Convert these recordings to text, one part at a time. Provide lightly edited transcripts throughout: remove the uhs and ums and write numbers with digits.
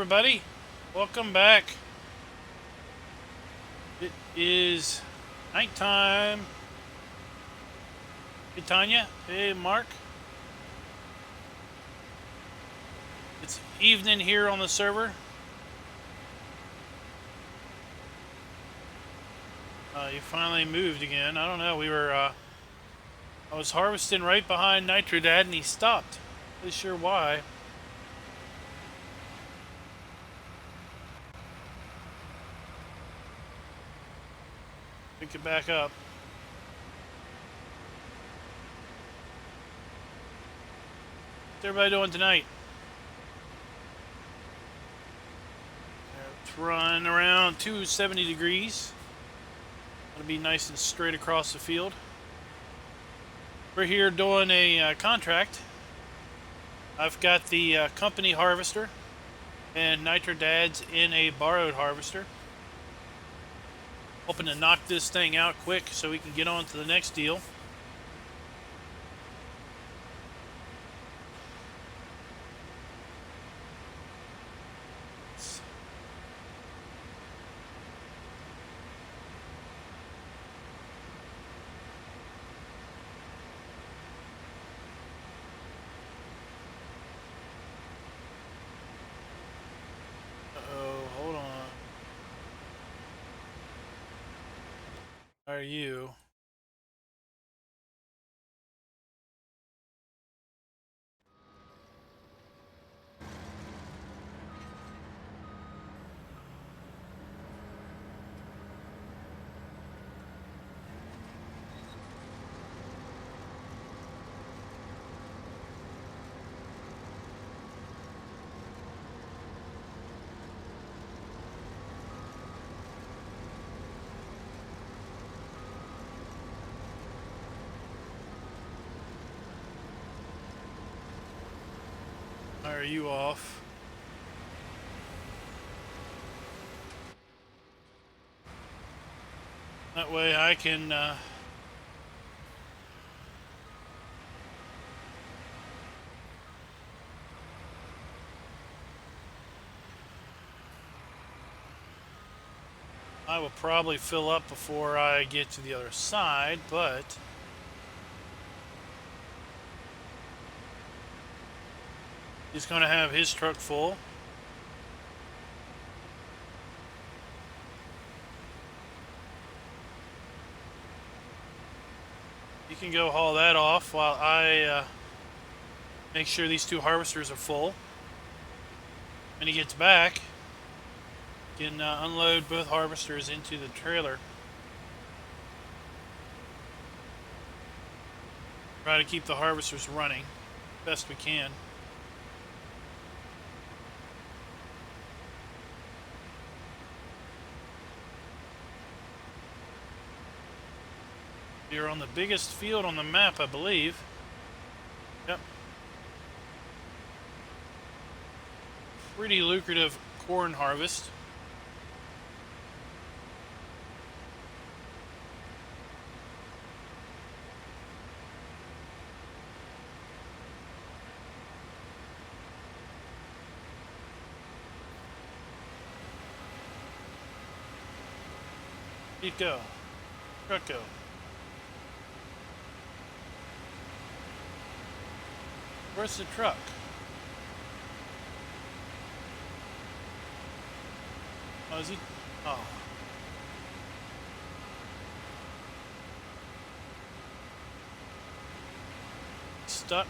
everybody. Welcome back. It is nighttime. Hey, Tanya. Hey, Mark. It's evening here on the server. You finally moved again. I don't know. I was harvesting right behind Nitrodad and he stopped. Not really sure why. Pick it back up. What's everybody doing tonight? It's running around 270 degrees. It'll be nice and straight across the field. We're here doing a contract. I've got the company harvester and Nitrodad's in a borrowed harvester. Hoping to knock this thing out quick so we can get on to the next deal. Are you? Are you off? That way I can I will probably fill up before I get to the other side, but he's going to have his truck full. You can go haul that off while I make sure these two harvesters are full. When he gets back, you can unload both harvesters into the trailer. Try to keep the harvesters running best we can. You're on the biggest field on the map, I believe. Yep. Pretty lucrative corn harvest. Keep go. Truck go. Where's the truck? Oh, is he? Oh. Stuck.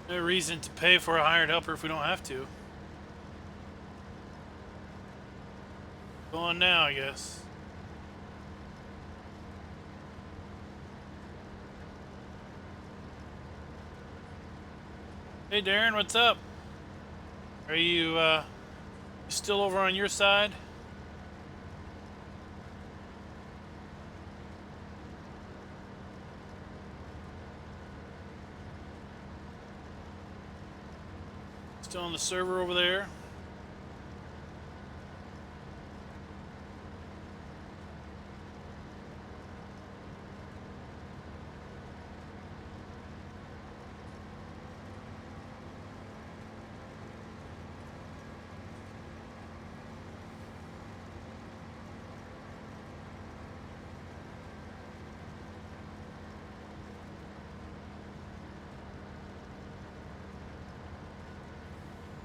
No reason to pay for a hired helper if we don't have to. Go on now, I guess. Hey Darren, what's up? Are you Still over on your side? Still on the server over there?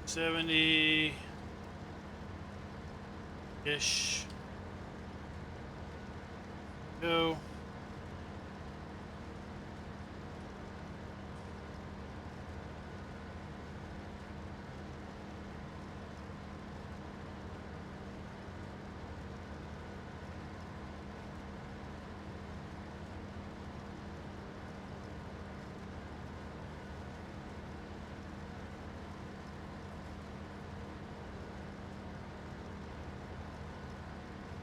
$70-ish. Go.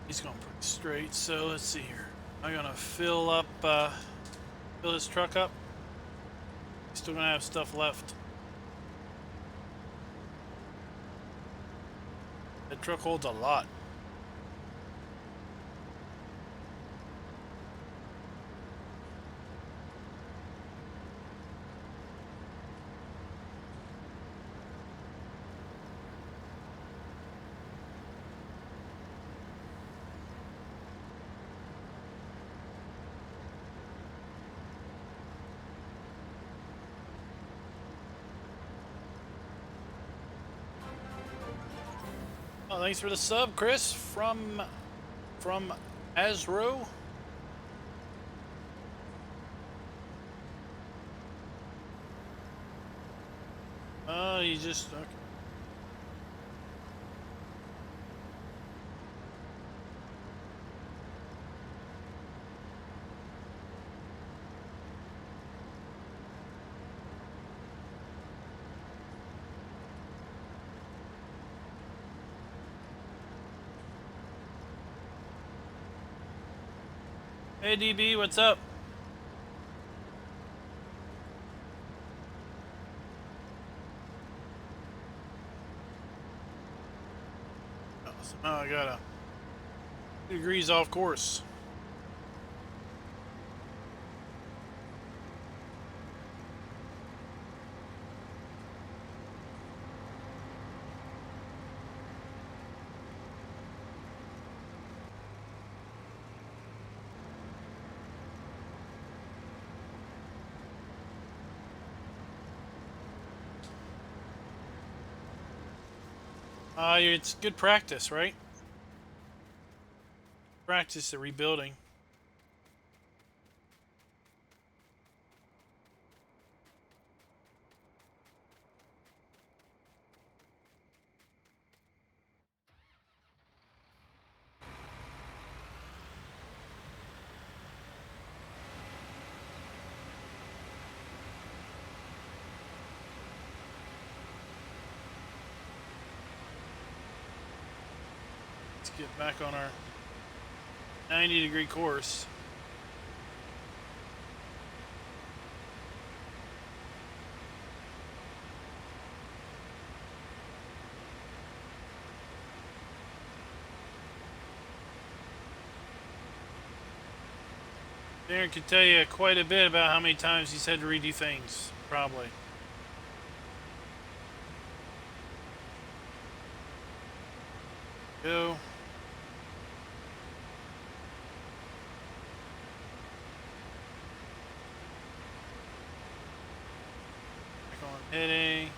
He's going pretty straight, so let's see here. I'm gonna fill his truck up. Still gonna have stuff left. That truck holds a lot. Oh, thanks for the sub, Chris, from Azro. Oh, you just okay. Hey DB, what's up? Oh, somehow I got 2 degrees off course. It's good practice, right? Practice the rebuilding. Let's get back on our 90-degree course. Darren could tell you quite a bit about how many times he's had to redo things, probably. Go. Back on heading.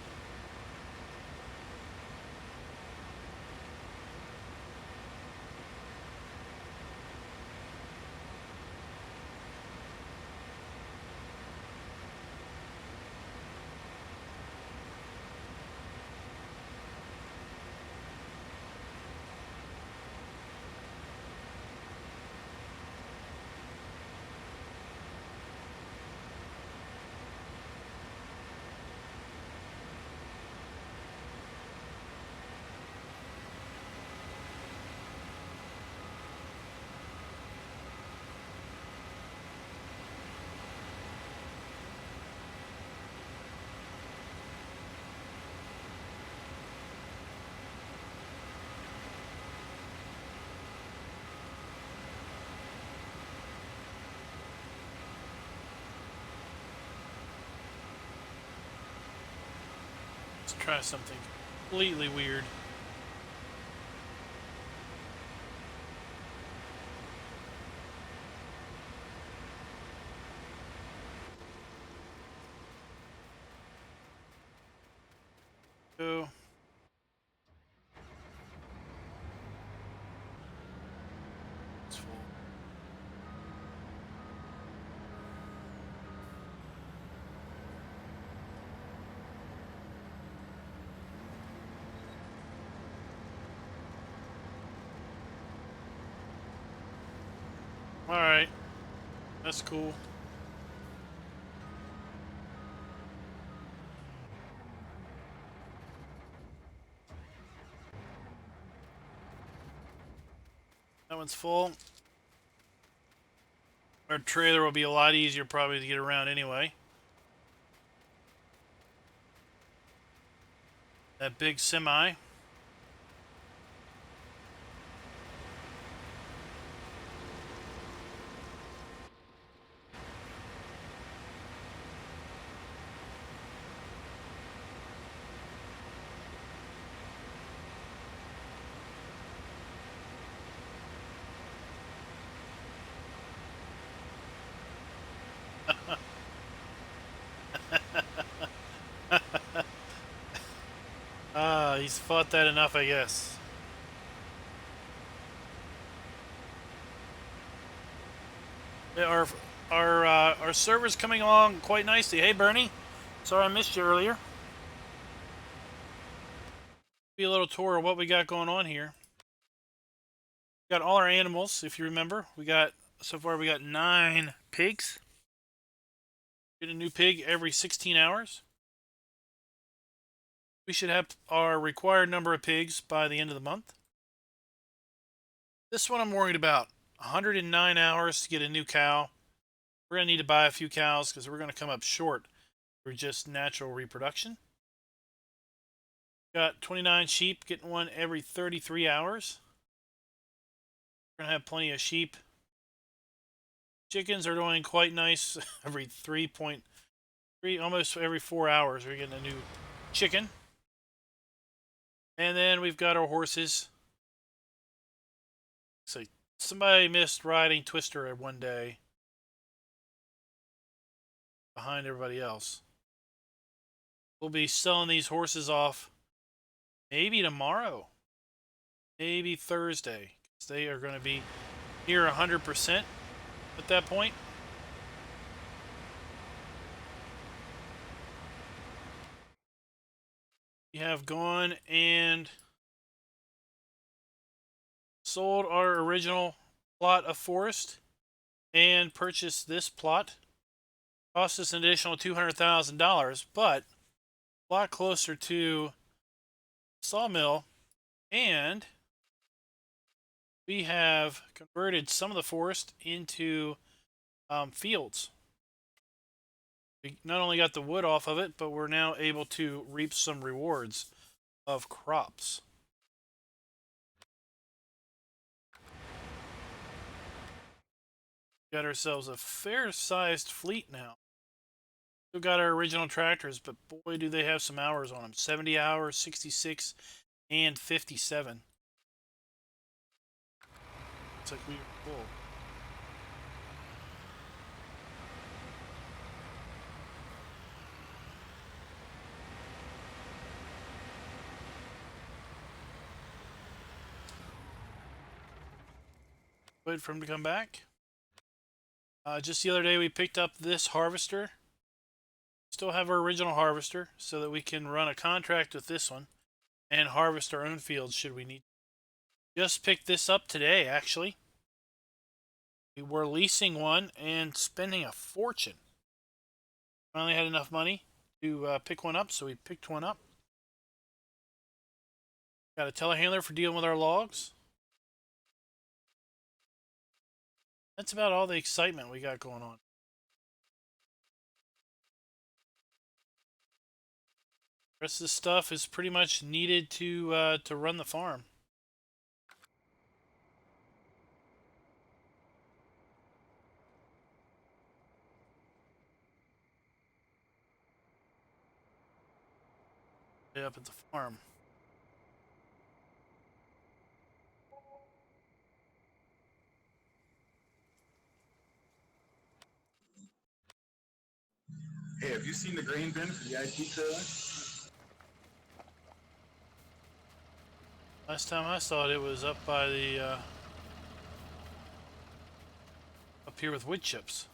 try something completely weird. So, it's full. All right, that's cool. That one's full. Our trailer will be a lot easier probably to get around anyway. That big semi. He's fought that enough, I guess. Yeah, our server's coming along quite nicely. Hey, Bernie. Sorry I missed you earlier. Be a little tour of what we got going on here. We got all our animals, if you remember. So far we got 9 pigs. Get a new pig every 16 hours. We should have our required number of pigs by the end of the month. This one I'm worried about. 109 hours to get a new cow. We're going to need to buy a few cows because we're going to come up short for just natural reproduction. Got 29 sheep, getting one every 33 hours. We're going to have plenty of sheep. Chickens are doing quite nice every 3.3, almost every 4 hours. We're getting a new chicken. And then we've got our horses. So somebody missed riding Twister one day behind everybody else. We'll be selling these horses off maybe tomorrow, maybe Thursday. They are going to be near 100% at that point. We have gone and sold our original plot of forest and purchased this plot. Cost us an additional $200,000, but a lot closer to sawmill, and we have converted some of the forest into fields. We not only got the wood off of it, but we're now able to reap some rewards of crops. Got ourselves a fair-sized fleet now. Still got our original tractors, but boy, do they have some hours on them. 70 hours, 66, and 57. It's like we were full. Wait for him to come back. Just the other day, we picked up this harvester. Still have our original harvester so that we can run a contract with this one and harvest our own fields should we need. Just picked this up today, actually. We were leasing one and spending a fortune. Finally had enough money to pick one up, so we picked one up. Got a telehandler for dealing with our logs. That's about all the excitement we got going on. The rest of the stuff is pretty much needed to run the farm. up at the farm. Hey, have you seen the grain bin for the IP trailer? Last time I saw it, it was up by the up here with wood chips.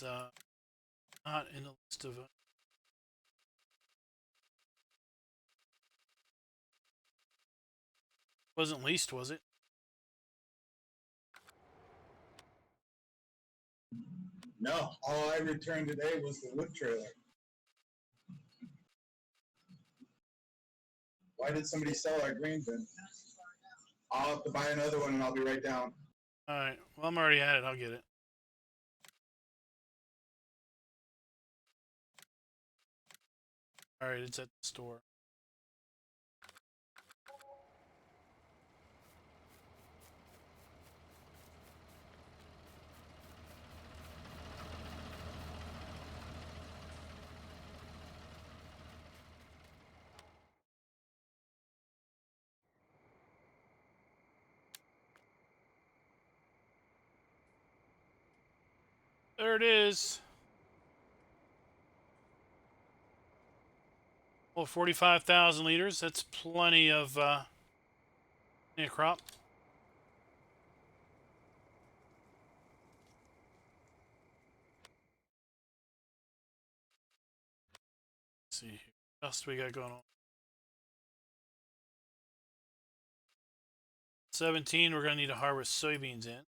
It's not in the list of. Wasn't leased, was it? No, all I returned today was the wood trailer. Why did somebody sell our grain bin? I'll have to buy another one and I'll be right down. All right. Well, I'm already at it. I'll get it. All right, it's at the store. There it is. Well, 45,000 liters. That's plenty of crop. Let's see here. What else do we got going on? 17, we're going to need to harvest soybeans in.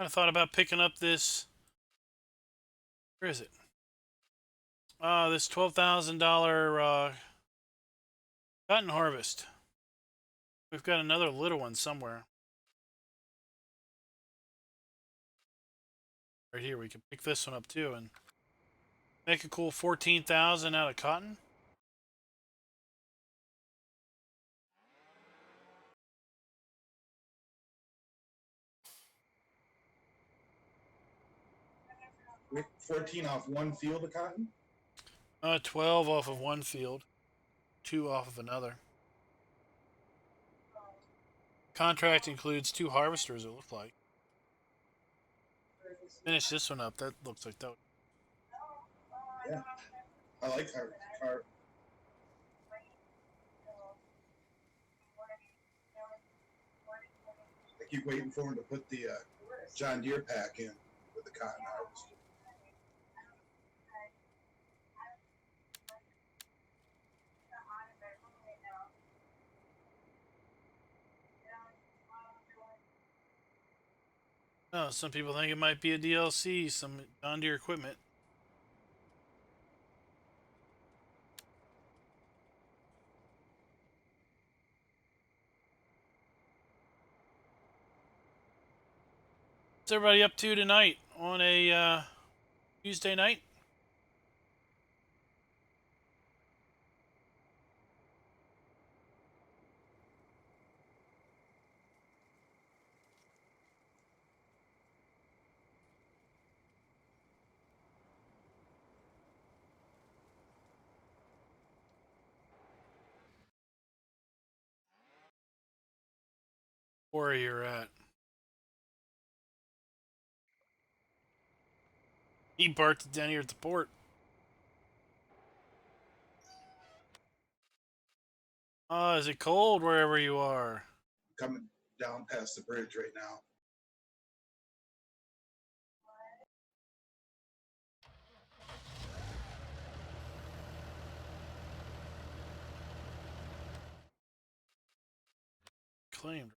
I thought about picking up this. Where is it? This $12,000 cotton harvest. We've got another little one somewhere. Right here, we can pick this one up too and make a cool 14,000 out of cotton. With 14 off one field of cotton? 12 off of one field, 2 off of another. Contract includes 2 harvesters, it looks like. Finish this one up. That looks like that. Yeah. I like our I keep waiting for him to put the John Deere pack in with the cotton harvest. Oh, some people think it might be a DLC, some John Deere equipment. What's everybody up to tonight on a Tuesday night? Where you're at? He barked it down here at the port. Oh, is it cold wherever you are? Coming down past the bridge right now. Claimed.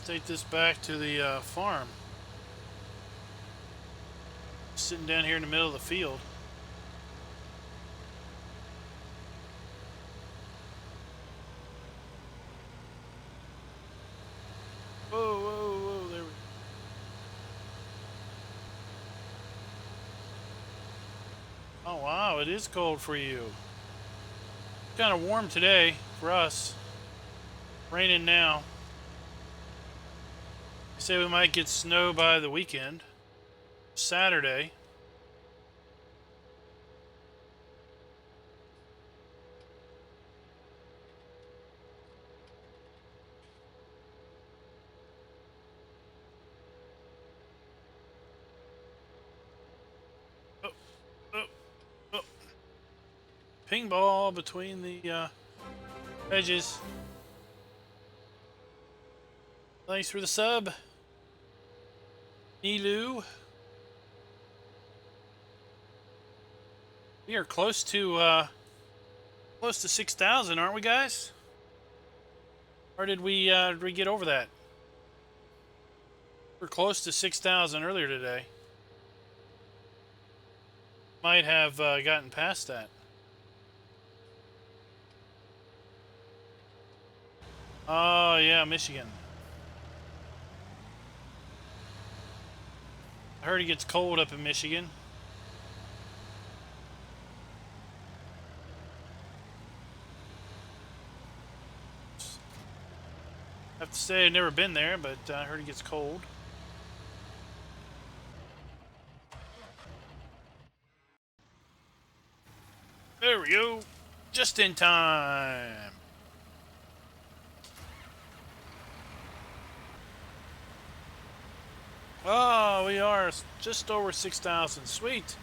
Let's take this back to the farm. Sitting down here in the middle of the field. Whoa, whoa, whoa, there we go. Oh wow, it is cold for you. Kind of warm today for us. Raining now. They say we might get snow by the weekend. Saturday. Oh, oh, oh. Ping ball between the edges. Thanks for the sub, Nilu. We are close to 6,000, aren't we, guys? Or did we get over that? We're close to 6,000 earlier today. Might have gotten past that. Oh yeah, Michigan. I heard it gets cold up in Michigan. I have to say I've never been there, but I heard it gets cold. There we go. Just in time. Oh, we are just over 6,000. Sweet.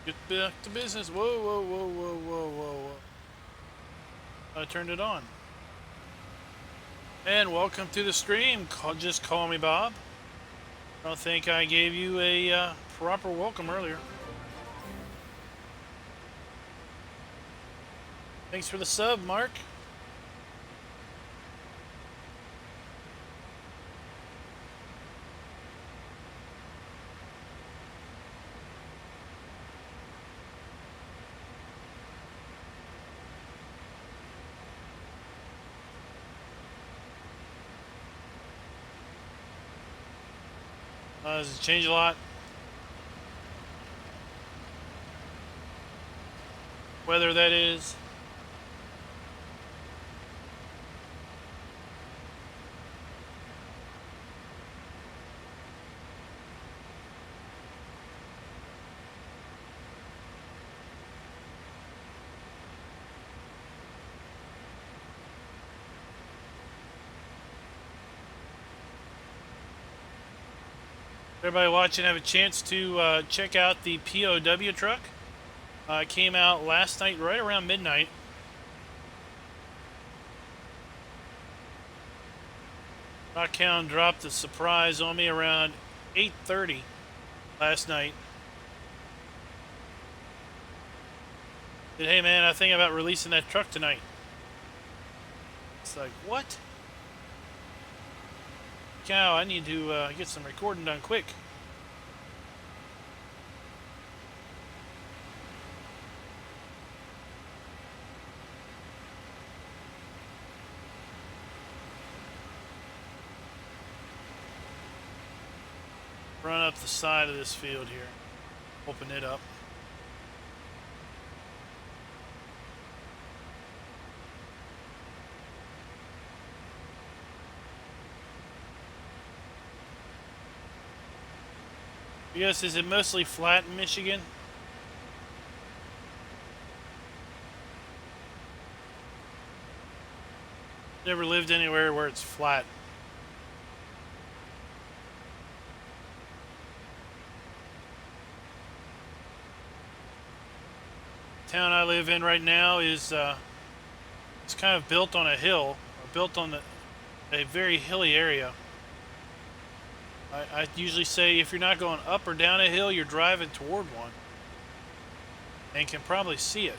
Get back to business. Whoa, whoa, whoa, whoa, whoa, whoa, whoa. I turned it on. And welcome to the stream. Just call me Bob. I don't think I gave you a proper welcome earlier. Thanks for the sub, Mark. Does it change a lot? Weather, that is. Everybody watching have a chance to check out the POW truck. It came out last night right around midnight. Rockhound dropped a surprise on me around 8:30 last night. Said, hey man, I think about releasing that truck tonight. It's like, what? Cow, I need to get some recording done quick. Run up the side of this field here. Open it up. Yes, is it mostly flat in Michigan? Never lived anywhere where it's flat. The town I live in right now is it's kind of built on a hill, or built on a very hilly area. I usually say if you're not going up or down a hill, you're driving toward one, and can probably see it.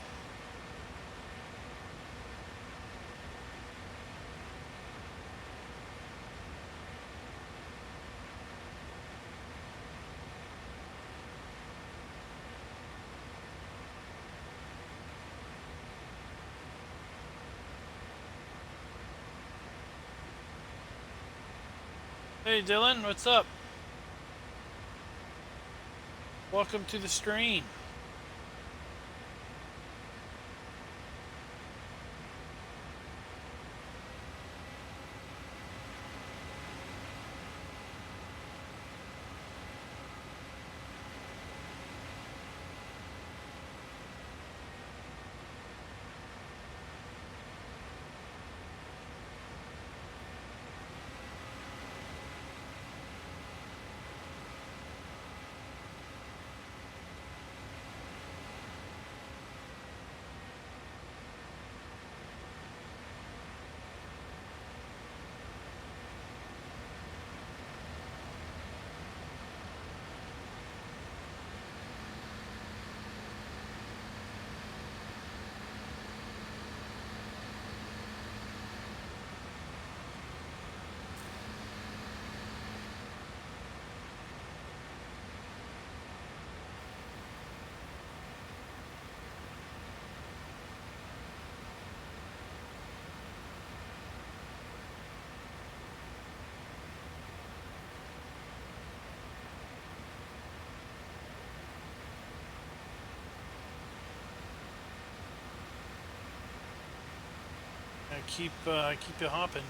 Hey Dylan, what's up? Welcome to the stream. Keep you hopping.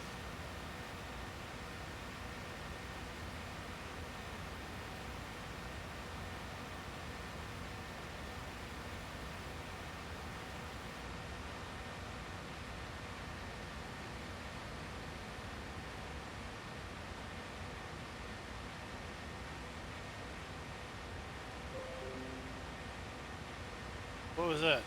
What was that?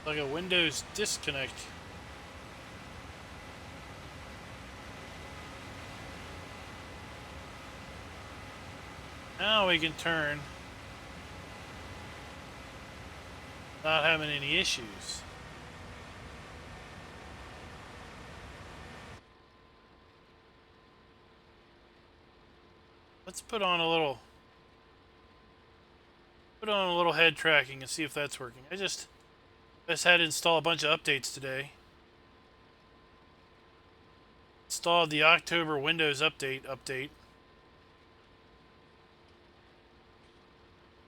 Like a Windows disconnect. Now we can turn without having any issues. Let's put on a little head tracking and see if that's working. I just had to install a bunch of updates today. Installed the October Windows update. Let's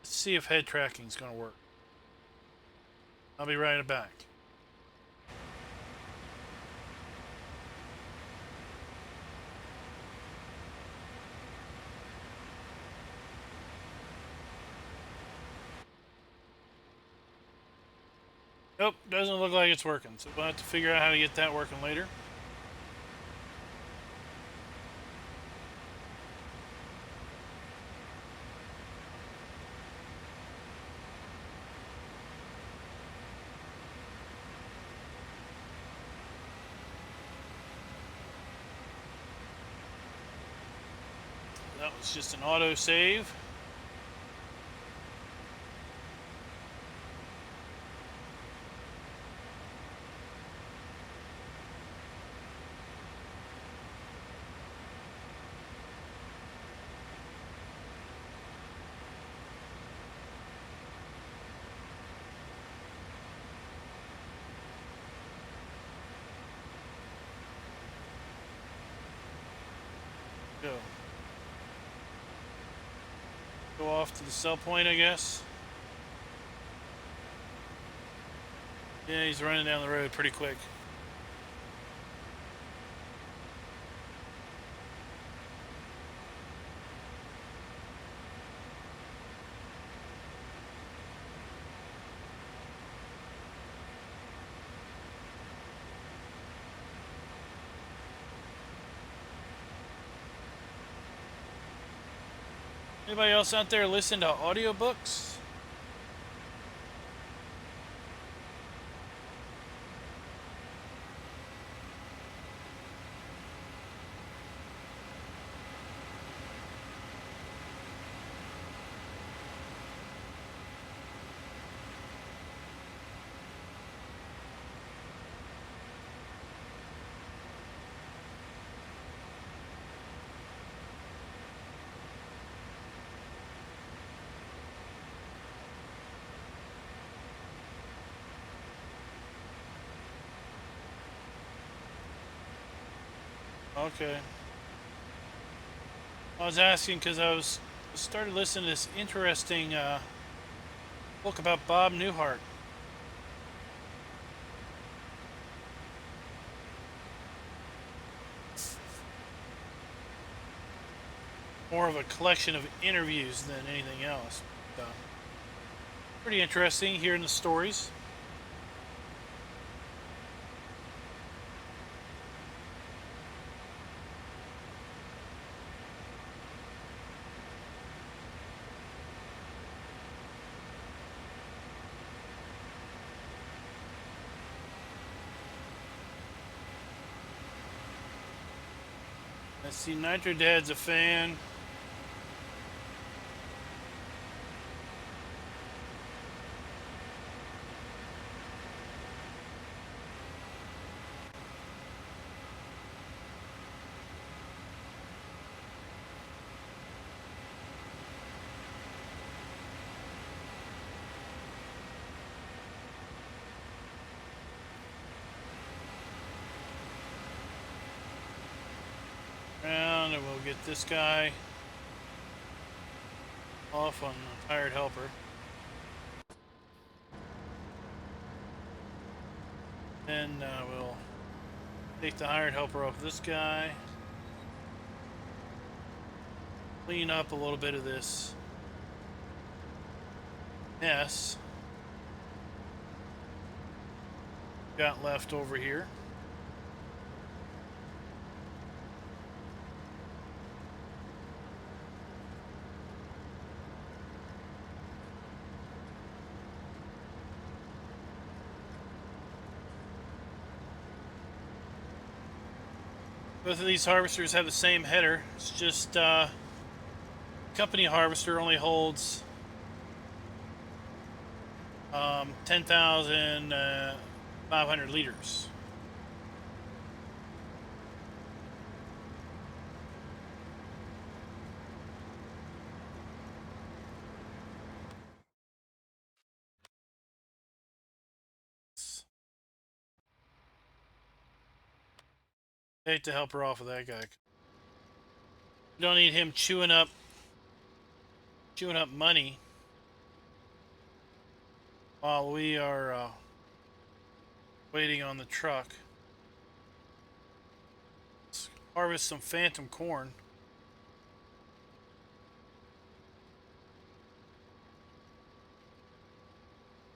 see if head tracking is going to work. I'll be right back. Nope, doesn't look like it's working. So we'll have to figure out how to get that working later. That was just an auto save. Go off to the sell point, I guess. Yeah, he's running down the road pretty quick. Anybody else out there listen to audiobooks? Okay. I was asking because I started listening to this interesting book about Bob Newhart. More of a collection of interviews than anything else. Pretty interesting hearing the stories. Let's see, Nitro Dad's a fan. And we'll get this guy off on the hired helper. Then we'll take the hired helper off this guy. Clean up a little bit of this mess got left over here. Both of these harvesters have the same header. It's just company harvester only holds 10,500 liters. Take the helper off of that guy. You don't need him chewing up money while we are waiting on the truck. Let's harvest some phantom corn.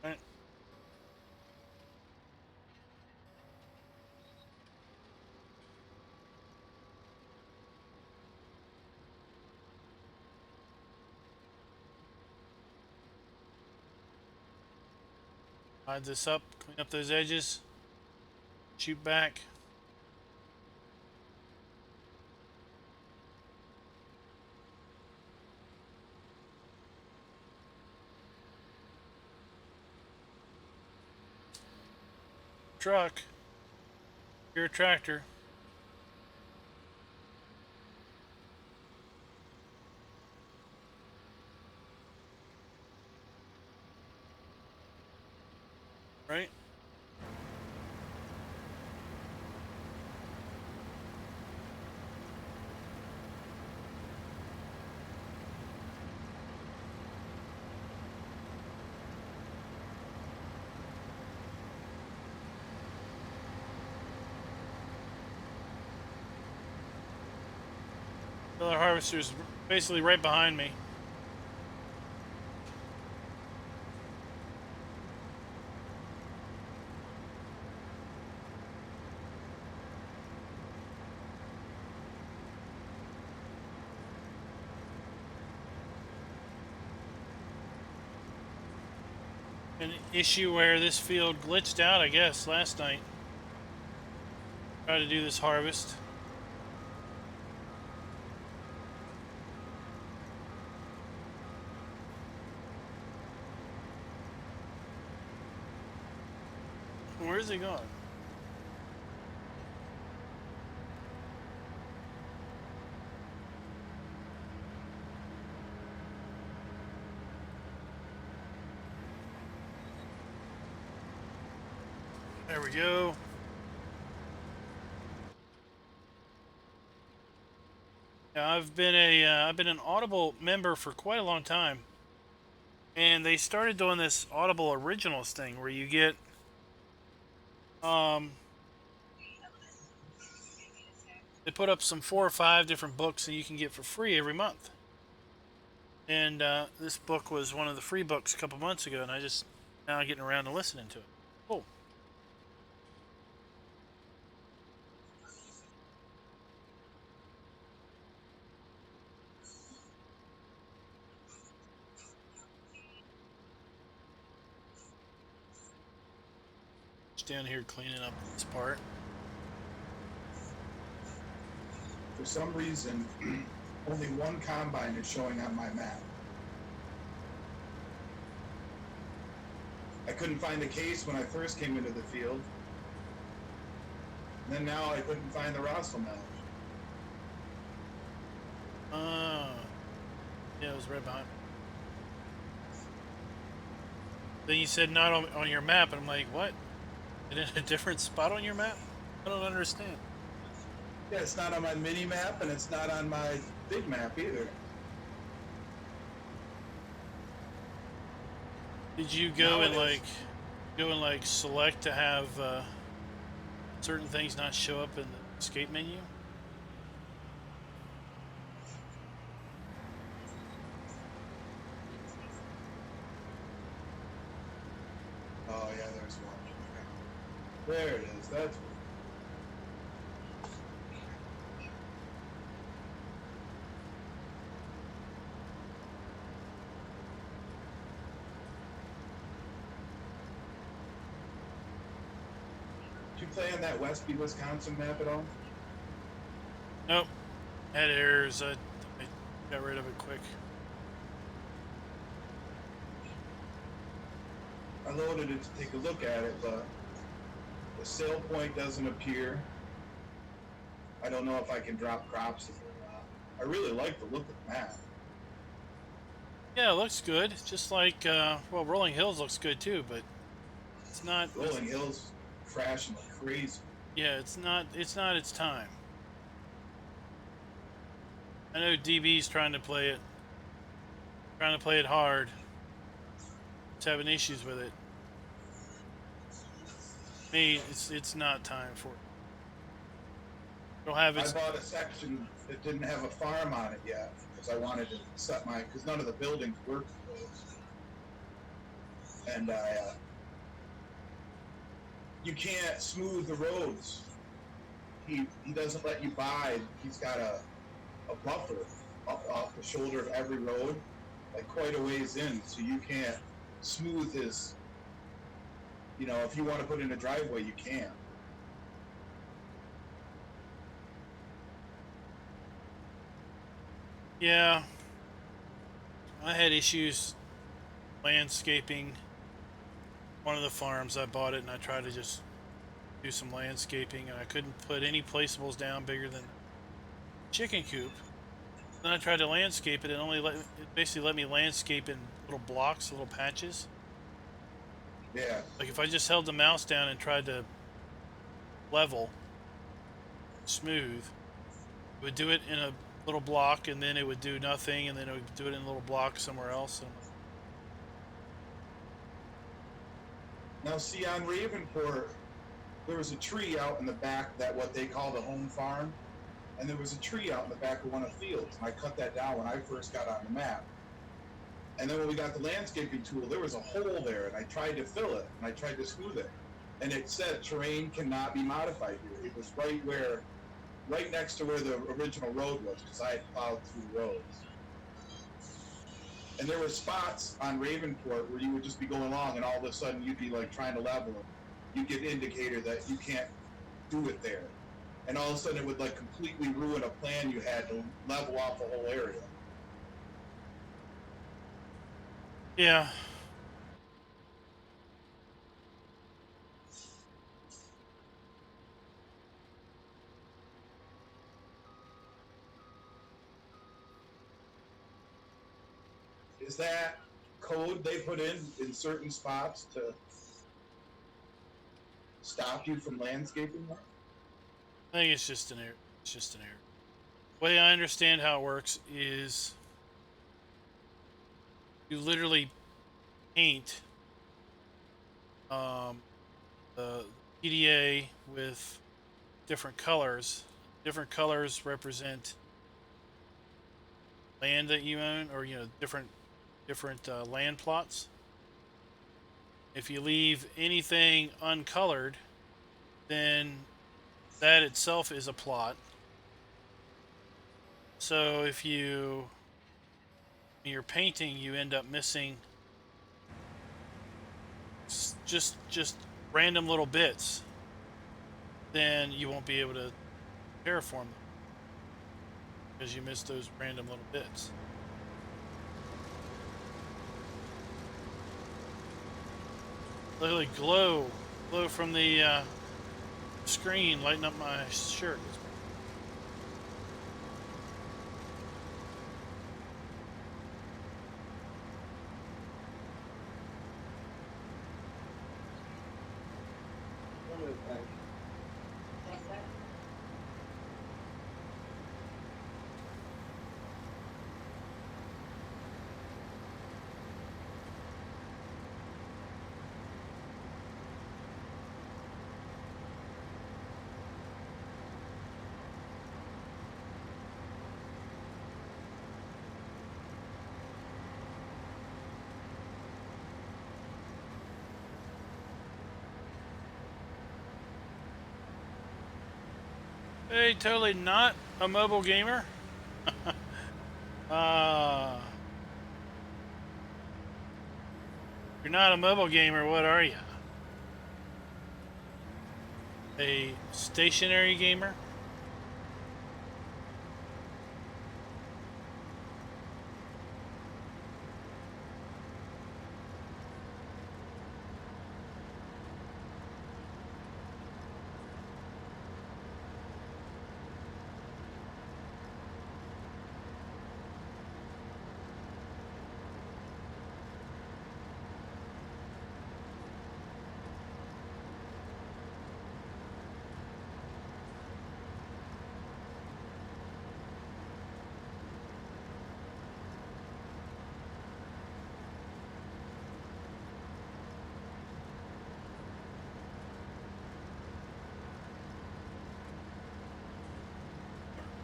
All right. Hide this up, clean up those edges, shoot back. Truck, you're a tractor. Right? The other harvester's basically right behind me. an issue where this field glitched out, I guess, last night. Try to do this harvest. Where's it going? There we go. Yeah, I've been an Audible member for quite a long time, and they started doing this Audible Originals thing where you get um they put up some 4 or 5 different books that you can get for free every month. And this book was one of the free books a couple months ago, and I just now getting around to listening to it. Cool. Just down here cleaning up this part. For some reason, only one combine is showing on my map. I couldn't find the case when I first came into the field. And then now I couldn't find the Russell mount. Yeah, it was right behind me. Then you said not on your map, and I'm like, what? Is it in a different spot on your map? I don't understand. Yeah, it's not on my mini map and it's not on my big map either. Did you go and like select to have certain things not show up in the escape menu? Oh yeah, there's one. There it is. That's what. Did you play on that Westby, Wisconsin map at all? Nope. Had errors. I got rid of it quick. I loaded it to take a look at it, but the sale point doesn't appear. I don't know if I can drop crops or not. I really like the look of the map. Yeah, it looks good. Just like well, Rolling Hills looks good too, but it's not. Rolling Hills crashing like crazy. Yeah, it's not. It's not its time. I know DB's trying to play it hard. It's having issues with it. Me, it's not time for it. It'll have its. I bought a section that didn't have a farm on it yet because I wanted to set my, because none of the buildings worked for those. And you can't smooth the roads. He doesn't let you buy. He's got a buffer off the shoulder of every road, like quite a ways in, so you can't smooth his. You know, if you want to put in a driveway, you can't. Yeah, I had issues landscaping one of the farms. I bought it and I tried to just do some landscaping, and I couldn't put any placeables down bigger than chicken coop. Then I tried to landscape it, and it basically let me landscape in little blocks, little patches. Yeah. Like if I just held the mouse down and tried to level, smooth, it would do it in a little block, and then it would do nothing, and then it would do it in a little block somewhere else. Now, see, on Ravenport, there was a tree out in the back, that what they call the home farm, and there was a tree out in the back of one of the fields, and I cut that down when I first got on the map. And then when we got the landscaping tool, there was a hole there, and I tried to fill it, and I tried to smooth it, and it said terrain cannot be modified here. It was right next to where the original road was, because I had plowed through roads. And there were spots on Ravenport where you would just be going along, and all of a sudden you'd be like trying to level it. You get an indicator that you can't do it there, and all of a sudden it would like completely ruin a plan you had to level off the whole area. Yeah. Is that code they put in certain spots to stop you from landscaping that? I think it's just an error. It's just an error. The way I understand how it works is you literally paint um, the PDA with different colors. Different colors represent land that you own, or different land plots. If you leave anything uncolored, then that itself is a plot. So if you're painting, you end up missing just random little bits, then you won't be able to terraform them because you missed those random little bits. Literally glow from the screen, lighting up my shirt. Hey, totally not a mobile gamer. You're not a mobile gamer, what are you? A stationary gamer?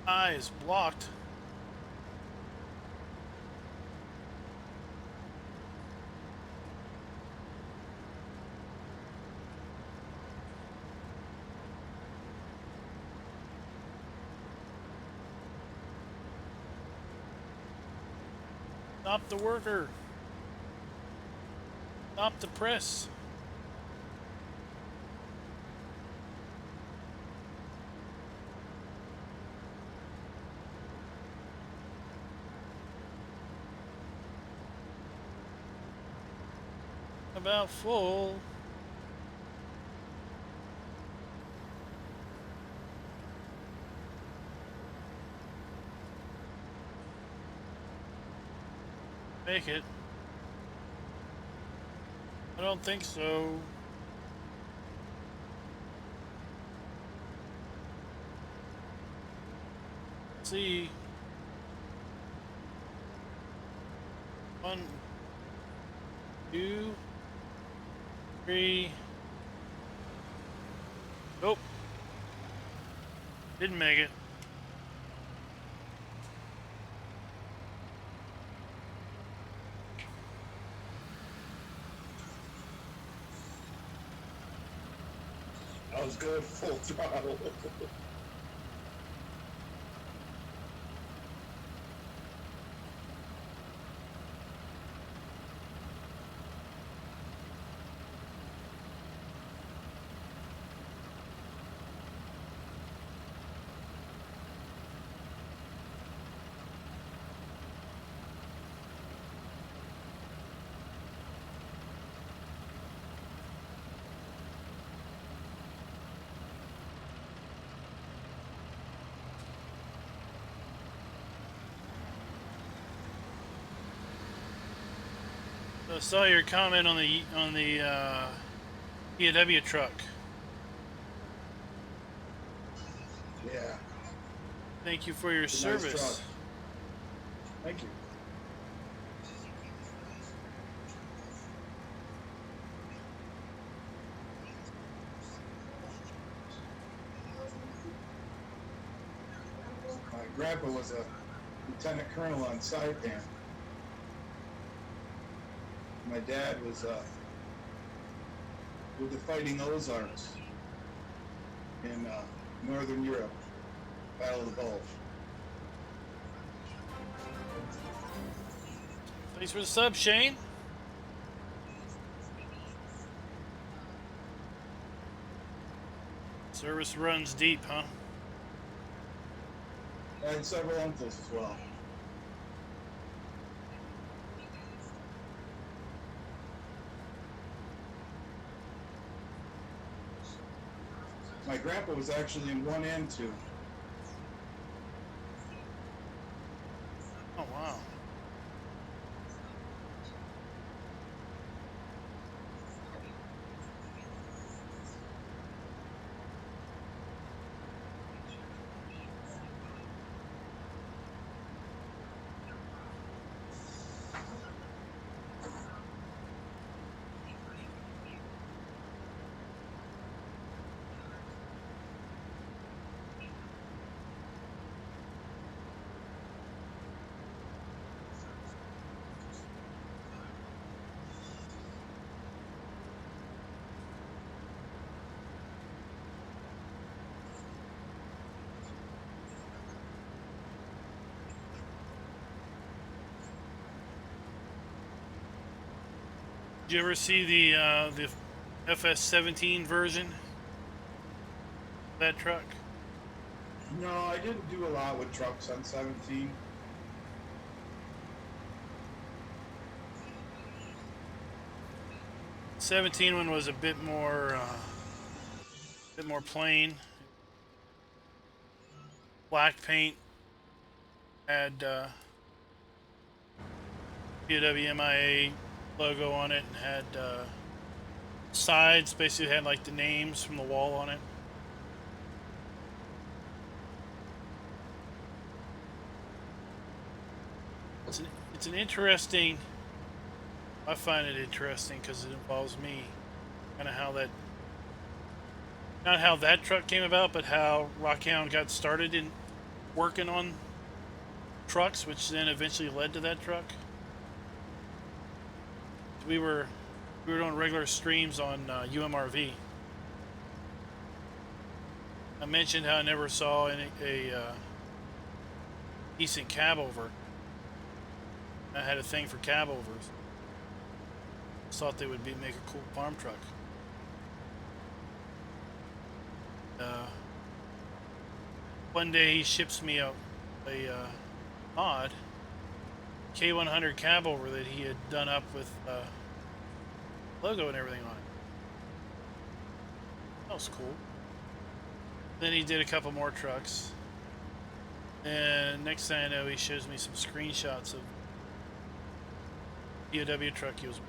Eye is blocked. Stop the worker. Stop the press. About full. Make it. I don't think so. Let's see. 1, 2, 3. Nope. Didn't make it. I was going full throttle. I saw your comment on the POW truck. Yeah, Thank you for your it's a nice truck. service. Thank you. My grandpa was a lieutenant colonel on Saipan. My dad was with the Fighting Ozarks in Northern Europe, Battle of the Bulge. Thanks for the sub, Shane. Service runs deep, huh? I had several uncles as well. My grandpa was actually in 1 and 2. Oh, wow. Did you ever see the FS17 version of that truck? No, I didn't do a lot with trucks on 17. The 17 one was a bit more plain. Black paint, had POWMIA logo on it, and had sides basically had like the names from the wall on it. It's an interesting. I find it interesting because it involves me, kind of how that. Not how that truck came about, but how Rockhound got started in working on trucks, which then eventually led to that truck. We were doing regular streams on UMRV. I mentioned how I never saw a decent cab over. I had a thing for cab overs. Just thought they would make a cool farm truck. One day he ships me a mod K100 cab over that he had done up with logo and everything on it. That was cool. Then he did a couple more trucks. And next thing I know, he shows me some screenshots of POW truck he was.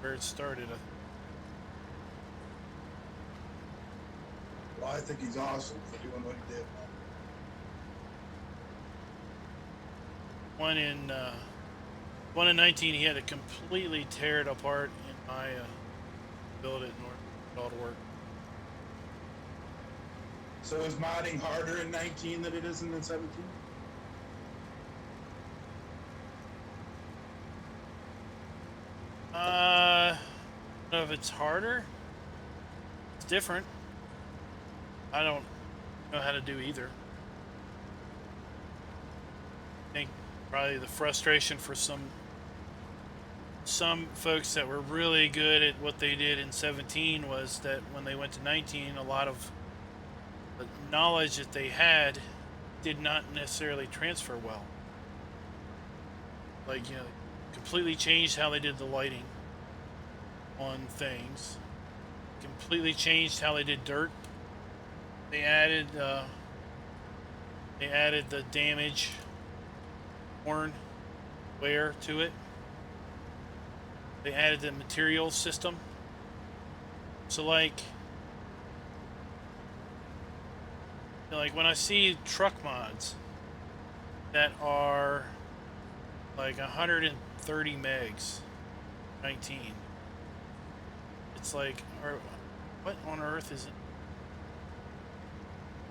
Where it started. Well, I think he's awesome for doing what he did. One in 19, he had to completely tear it apart in my build it in order for it all to work. So is modding harder in 19 than it is in 17? I don't know if it's harder. It's different. I don't know how to do either. I think probably the frustration for some folks that were really good at what they did in 17 was that when they went to 19, a lot of the knowledge that they had did not necessarily transfer well. Like, you know, completely changed how they did the lighting on things. Completely changed how they did dirt. They added the damage worn wear to it. They added the materials system. So like when I see truck mods that are like 130 megs, 19, it's like, or what on earth is it?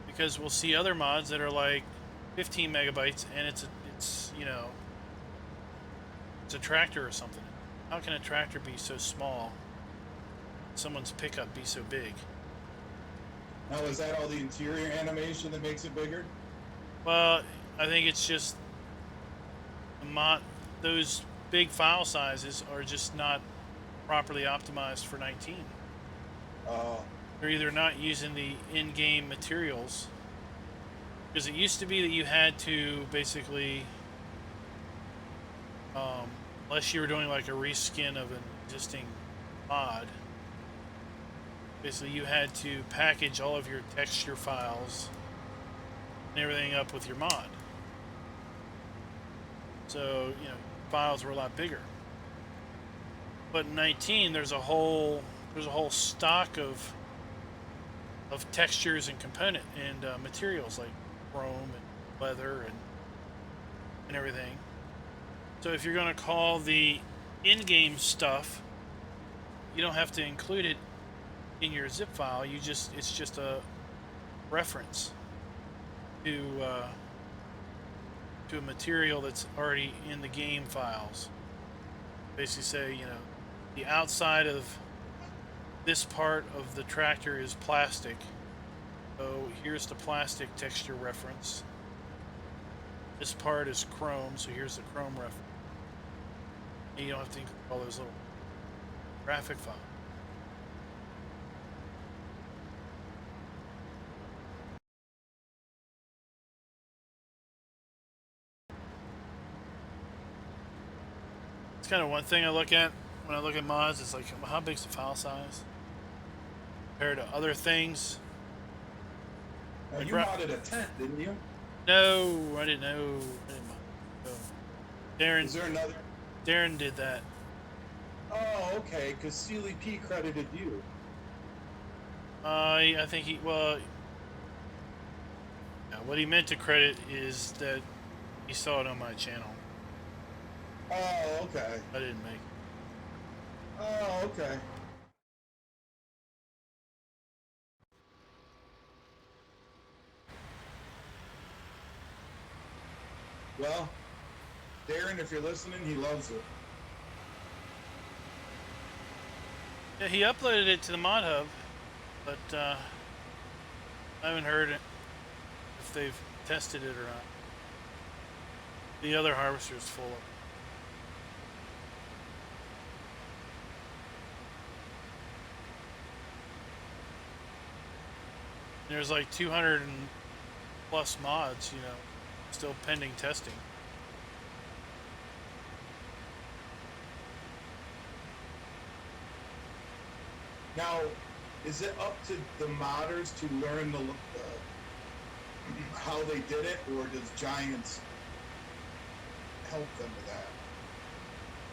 Because we'll see other mods that are like 15 megabytes, and it's a tractor or something. How can a tractor be so small? Someone's pickup be so big? Now, is that all the interior animation that makes it bigger? Well, I think it's just those big file sizes are just not properly optimized for 19. They're either not using the in-game materials, because it used to be that you had to basically, unless you were doing like a reskin of an existing mod, basically you had to package all of your texture files and everything up with your mod. So, files were a lot bigger. But in 19, there's a whole stock of textures and component and materials like chrome and leather and everything. So if you're going to call the in-game stuff, you don't have to include it in your zip file. It's just a reference to a material that's already in the game files. Basically say, the outside of this part of the tractor is plastic, so here's the plastic texture reference. This part is chrome, so here's the chrome reference. And you don't have to include all those little graphic files. It's kind of one thing I look at when I look at mods. It's like, how big's the file size compared to other things? Now, you modded a tent, didn't you? No, I didn't know. So, Darren. Is there another? Darren did that. Oh, okay. Because Sealy P credited you. I think what he meant to credit is that he saw it on my channel. Oh, okay. I didn't make it. Oh, okay. Well, Darren, if you're listening, he loves it. Yeah, he uploaded it to the Mod Hub, but I haven't heard if they've tested it or not. The other harvester's full of it. There's like 200 and plus mods, still pending testing. Now, is it up to the modders to learn how they did it, or does Giants help them with that?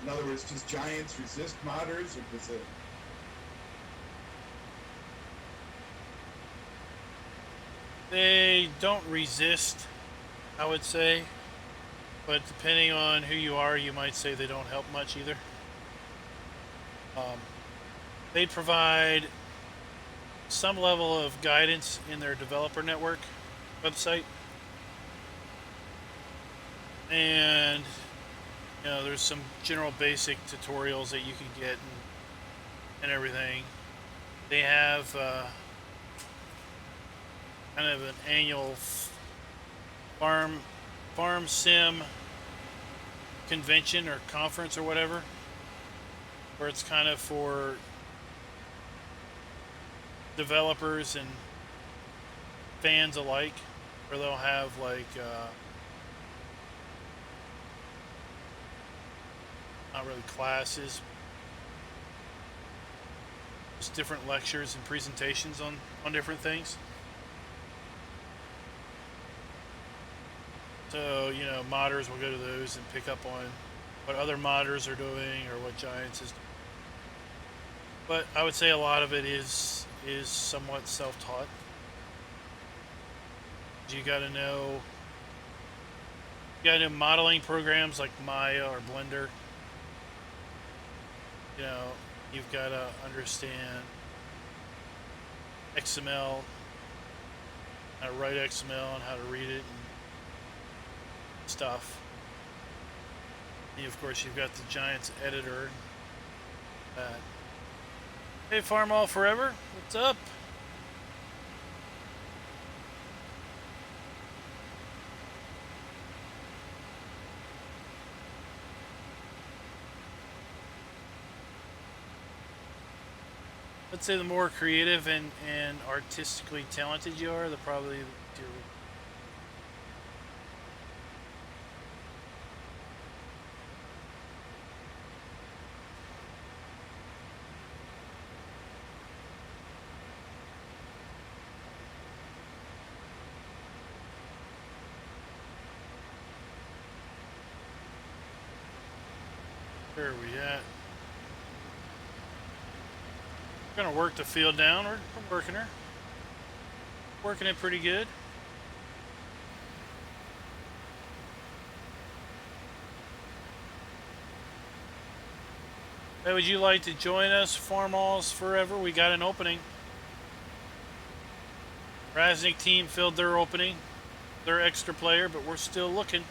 In other words, does Giants resist modders, or does it? They don't resist, I would say, but depending on who you are, you might say they don't help much either. They provide some level of guidance in their developer network website, and there's some general basic tutorials that you can get and everything. They have kind of an annual farm sim convention or conference or whatever, where it's kind of for developers and fans alike, where they'll have like not really classes, just different lectures and presentations on different things. So, you know, modders will go to those and pick up on what other modders are doing or what Giants is doing. But I would say a lot of it is somewhat self-taught. You got to know modeling programs like Maya or Blender. You know, you've got to understand XML, how to write XML and how to read it and stuff. And of course, you've got the Giants editor. Hey, Farm All Forever, what's up? Let's say the more creative and artistically talented you are, the probably your where are we at? We're gonna work the field down. We're working her. Working it pretty good. Hey, would you like to join us, Farm Alls Forever? We got an opening. Raznik team filled their opening. Their extra player, but we're still looking.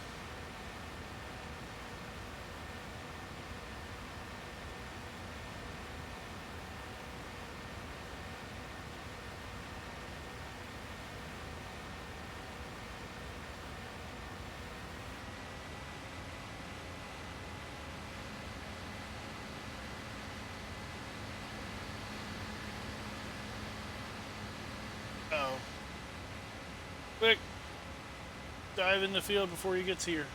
Quick, dive in the field before he gets here.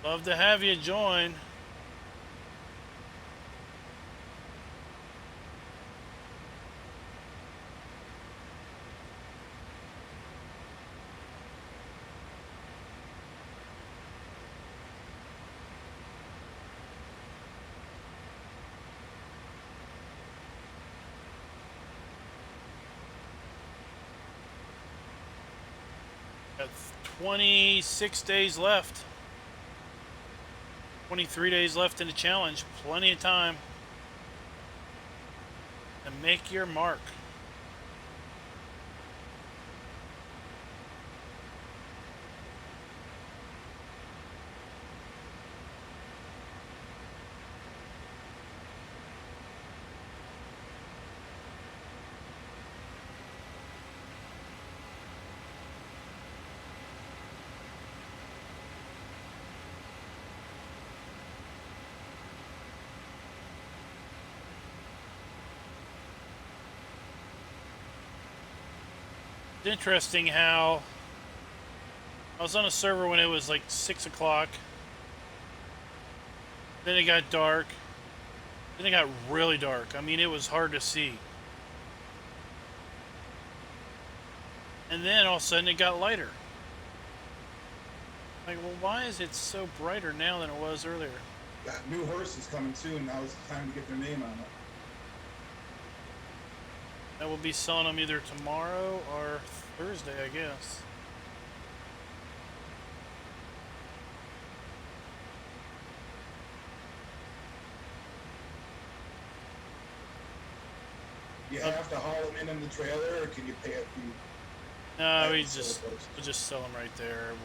Love to have you join. Got 26 days left. 23 days left in the challenge. Plenty of time to make your mark. It's interesting how I was on a server when it was like 6 o'clock. Then it got dark. Then it got really dark. I mean, it was hard to see. And then all of a sudden it got lighter. Like, well, why is it so brighter now than it was earlier? Got new horses coming soon. Now is the time to get their name on it. I will be selling them either tomorrow or Thursday, I guess. You have to haul them in the trailer, or can you pay a fee? No, we'll just sell them right there. You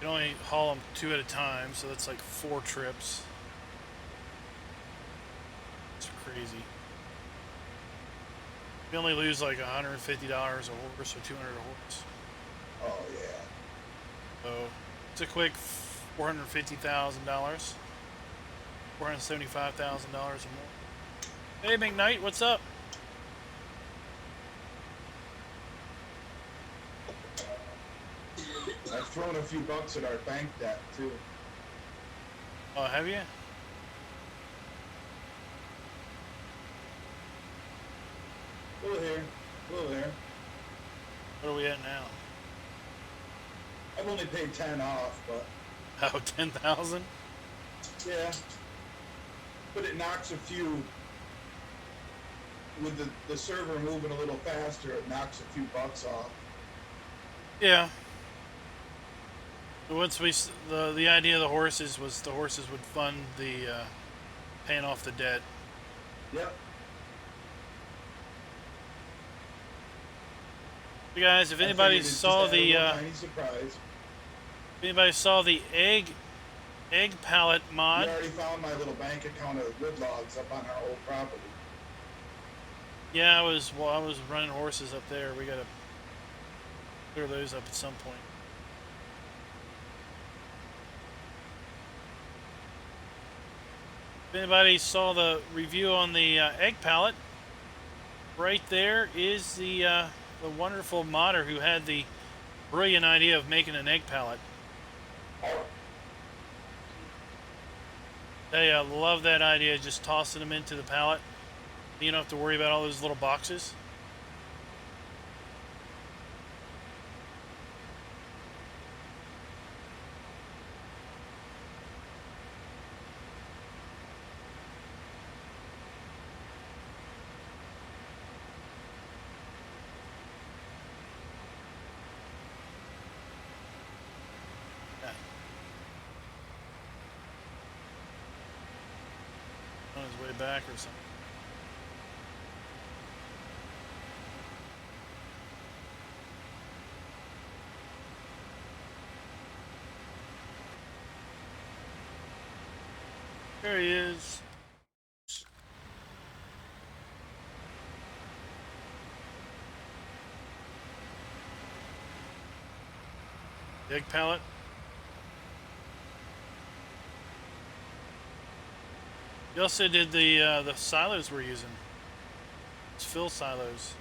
can only haul them 2 at a time, so that's like 4 trips. It's crazy. You only lose like $150 a horse or $200 a horse. Oh yeah. So it's a quick $450,000, $475,000 or more. Hey McKnight, what's up? I've thrown a few bucks at our bank debt too. Oh, have you? A little here, a little there. What are we at now? I've only paid 10 off, but Oh, 10,000? yeah. But it knocks a few. With the server moving a little faster, it knocks a few bucks off. Yeah. Once the idea of the horses was the horses would fund the paying off the debt. Yep. You guys, if anybody saw the tiny surprise. if anybody saw the egg pallet mod, We already found my little bank account of wood logs up on our old property. yeah, I was running horses up there. We gotta clear those up at some point. If anybody saw the review on the egg pallet, right there is the wonderful modder who had the brilliant idea of making an egg pallet. Hey, I love that idea, just tossing them into the pallet. You don't have to worry about all those little boxes. On his way back or something. There he is. Egg pallet. He also did the silos we're using. It's fill silos.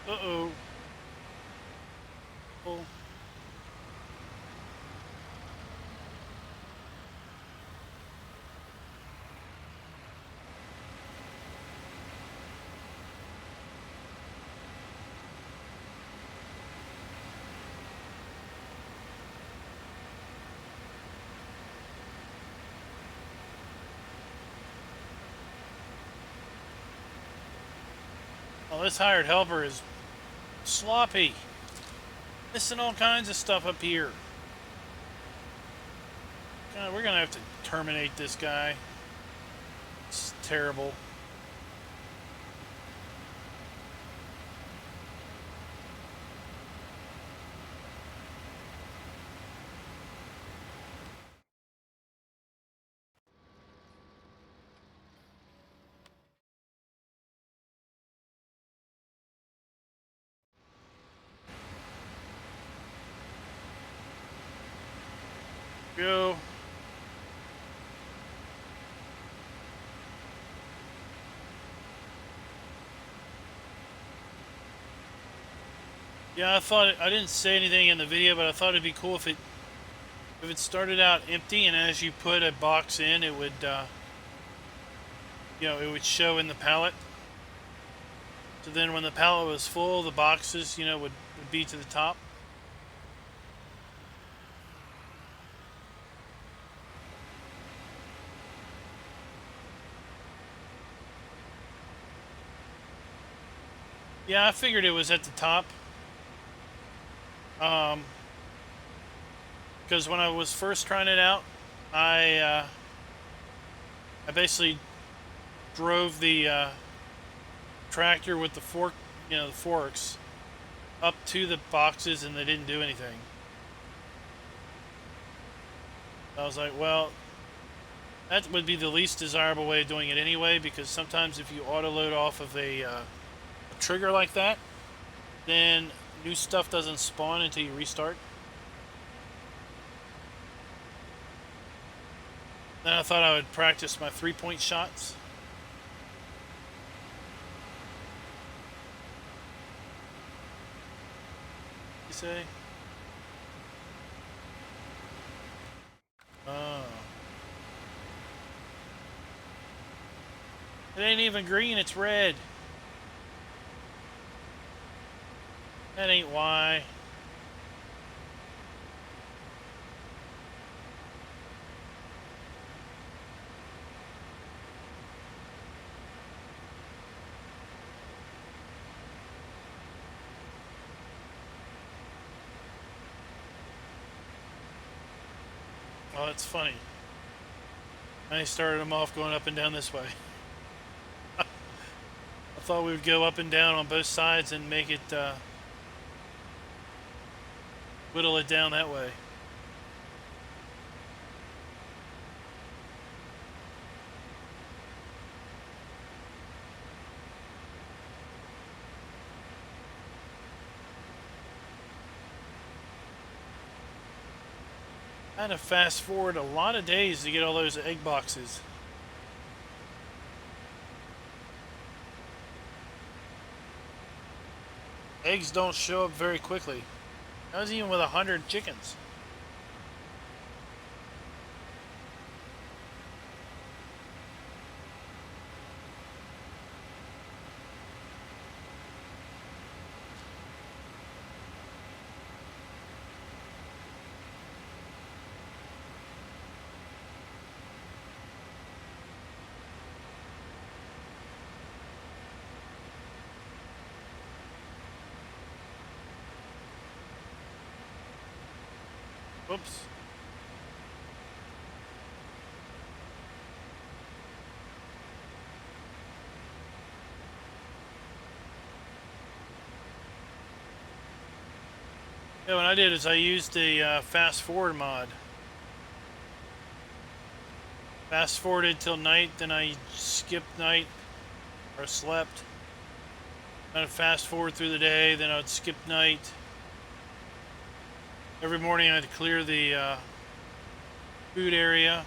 Uh-oh. Oh. Oh, this hired helper is sloppy. Missing all kinds of stuff up here. God, we're gonna have to terminate this guy. It's terrible. Go. Yeah, I didn't say anything in the video, but I thought it'd be cool if it started out empty, and as you put a box in, it would it would show in the pallet. So then when the pallet was full, the boxes, would be to the top. Yeah, I figured it was at the top. Because when I was first trying it out, I basically drove the tractor with the the forks up to the boxes, and they didn't do anything. I was like, well, that would be the least desirable way of doing it anyway, because sometimes if you auto load off of a trigger like that, then new stuff doesn't spawn until you restart. Then I thought I would practice my 3-point shots. You say? Oh. It ain't even green, it's red. That ain't why. Oh, that's funny. I started them off going up and down this way. I thought we would go up and down on both sides and make it, whittle it down that way. I had to fast forward a lot of days to get all those egg boxes. Eggs don't show up very quickly. That was even with 100 chickens. Whoops. Yeah, what I did is I used the fast forward mod. Fast forwarded till night, then I skipped night or slept. I'd fast forward through the day, then I'd skip night. Every morning I'd clear the food area.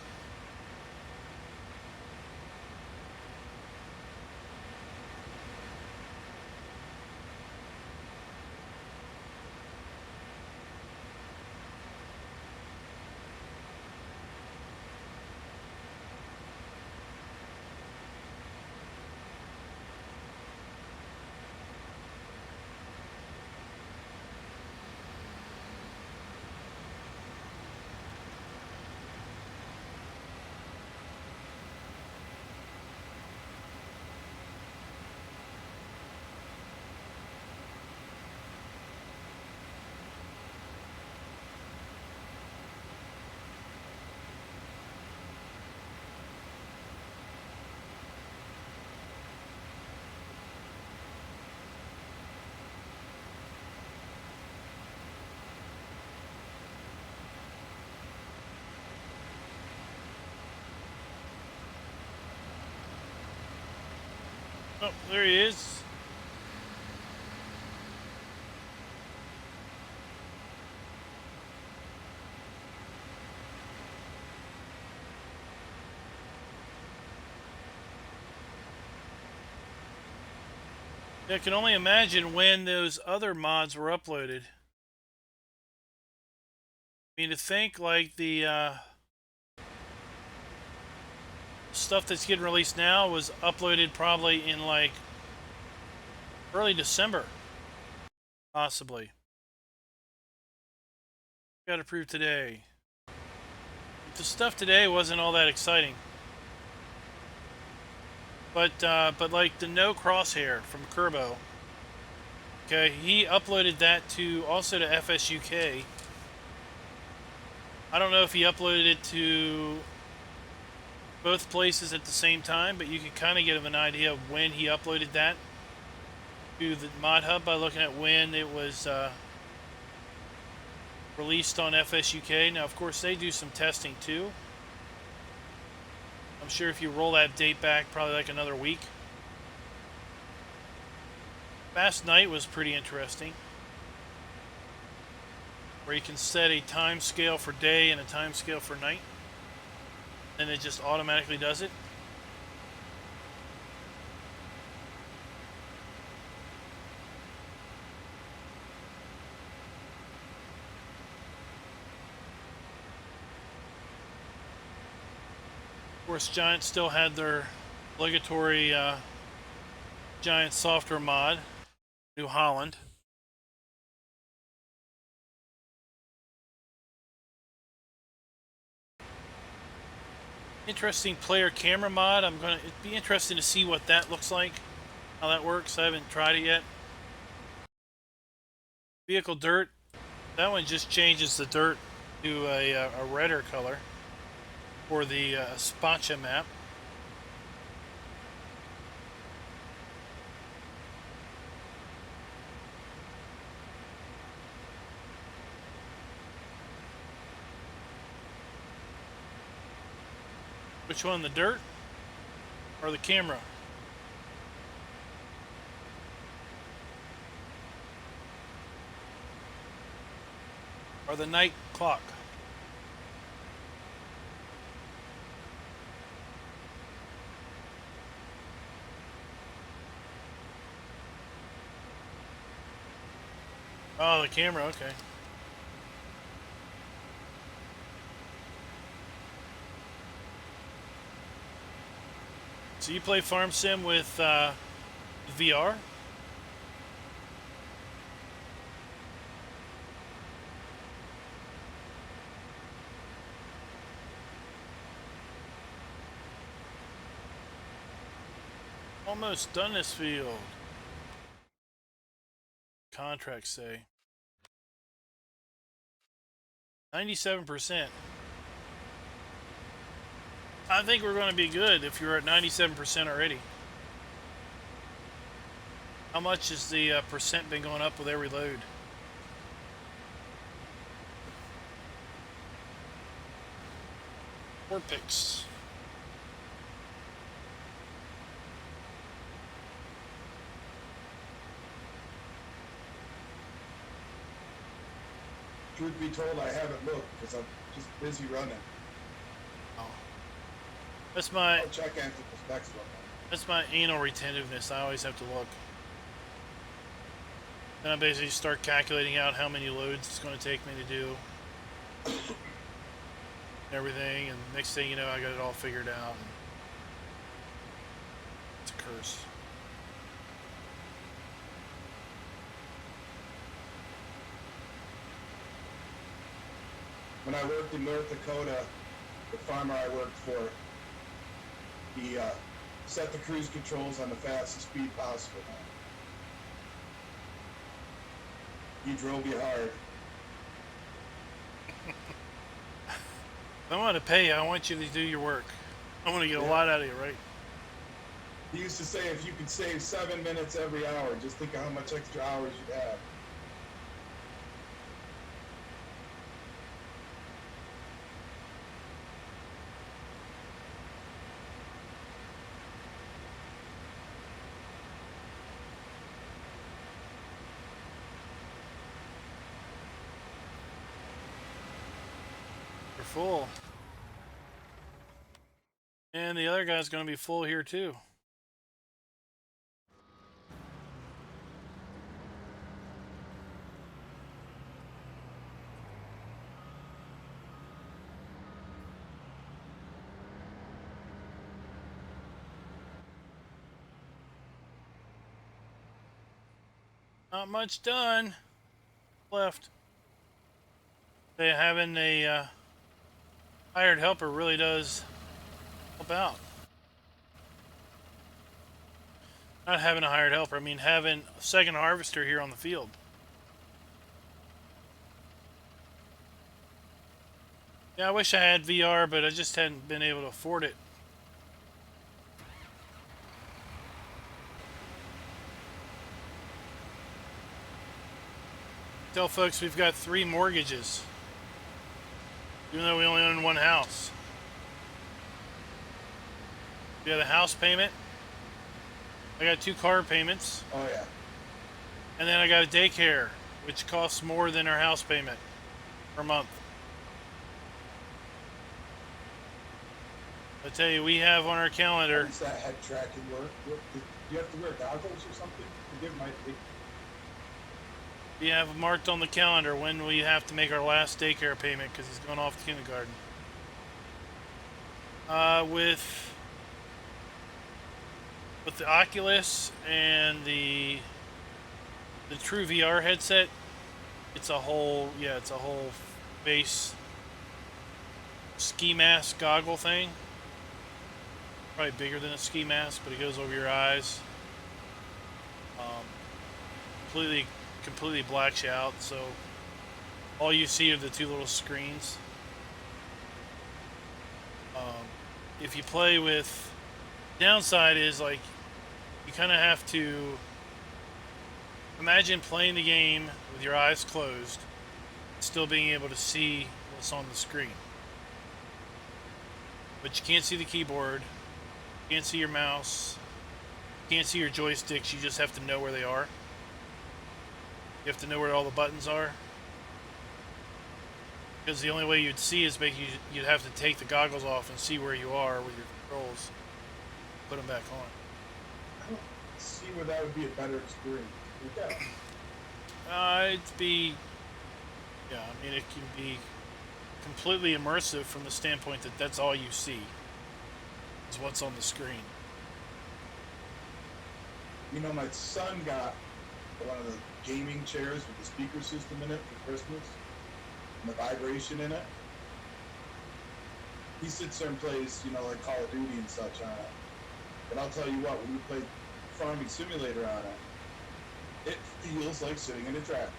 Oh, there he is. I can only imagine when those other mods were uploaded. I mean, to think like the stuff that's getting released now was uploaded probably in like early December, possibly. Got approved today. The stuff today wasn't all that exciting, but like the no crosshair from Kerbo. Okay, he uploaded that to also to FSUK. I don't know if he uploaded it to both places at the same time, but you can kind of get an idea of when he uploaded that to the mod hub by looking at when it was released on FSUK. Now, of course, they do some testing too. I'm sure if you roll that date back, probably like another week. Fast Night was pretty interesting, where you can set a time scale for day and a time scale for night. and it just automatically does it. Of course, Giant still had their obligatory Giant software mod, New Holland. Interesting player camera mod. It'd be interesting to see what that looks like, how that works. I haven't tried it yet. Vehicle dirt. That one just changes the dirt to a redder color for the Spacha map. Which one, the dirt or the camera? Or the night clock? Oh, the camera, okay. So you play Farm Sim with VR? Almost done this field. Contracts say 97%. I think we're going to be good if you're at 97% already. How much has the percent been going up with every load? Four picks. Truth be told, I haven't looked because I'm just busy running. Oh. That's my... I'll check after the next one. That's my anal retentiveness. I always have to look. Then I basically start calculating out how many loads it's going to take me to do. And everything, and next thing you know, I got it all figured out. It's a curse. When I worked in North Dakota, the farmer I worked for, he set the cruise controls on the fastest speed possible. He drove you hard. If I want to pay you, I want you to do your work. I want to get a lot out of you, right? He used to say if you could save 7 minutes every hour, just think of how much extra hours you'd have. You're full. And the other guy's going to be full here too. Not much done left. Having a hired helper really does help out. Not having a hired helper, I mean having a second harvester here on the field. Yeah, I wish I had VR, but I just hadn't been able to afford it. Tell folks we've got 3 mortgages, even though we only own one house. We got a house payment. I got 2 car payments. Oh yeah. And then I got a daycare, which costs more than our house payment per month. I tell you, we have on our How calendar. does that head tracking work? Do you have to wear goggles or something? Forgive my We have marked on the calendar when we have to make our last daycare payment because he's going off to kindergarten. With the Oculus and the True VR headset, it's a whole face ski mask goggle thing. Probably bigger than a ski mask, but it goes over your eyes. Completely blacks you out, so all you see are the two little screens. If you play with, downside is like you kind of have to imagine playing the game with your eyes closed, still being able to see what's on the screen. But you can't see the keyboard, you can't see your mouse, you can't see your joysticks, you just have to know where they are. You have to know where all the buttons are. Because the only way you'd see is you'd have to take the goggles off and see where you are with your controls. Put them back on. I don't see where that would be a better experience. It'd be, yeah, I mean, it can be completely immersive from the standpoint that that's all you see is what's on the screen. You know, my son got one of the gaming chairs with the speaker system in it for Christmas and the vibration in it. He sits there and plays, you know, like Call of Duty and such on it. But I'll tell you what, when we played Farming Simulator on it, it feels like sitting in a tractor.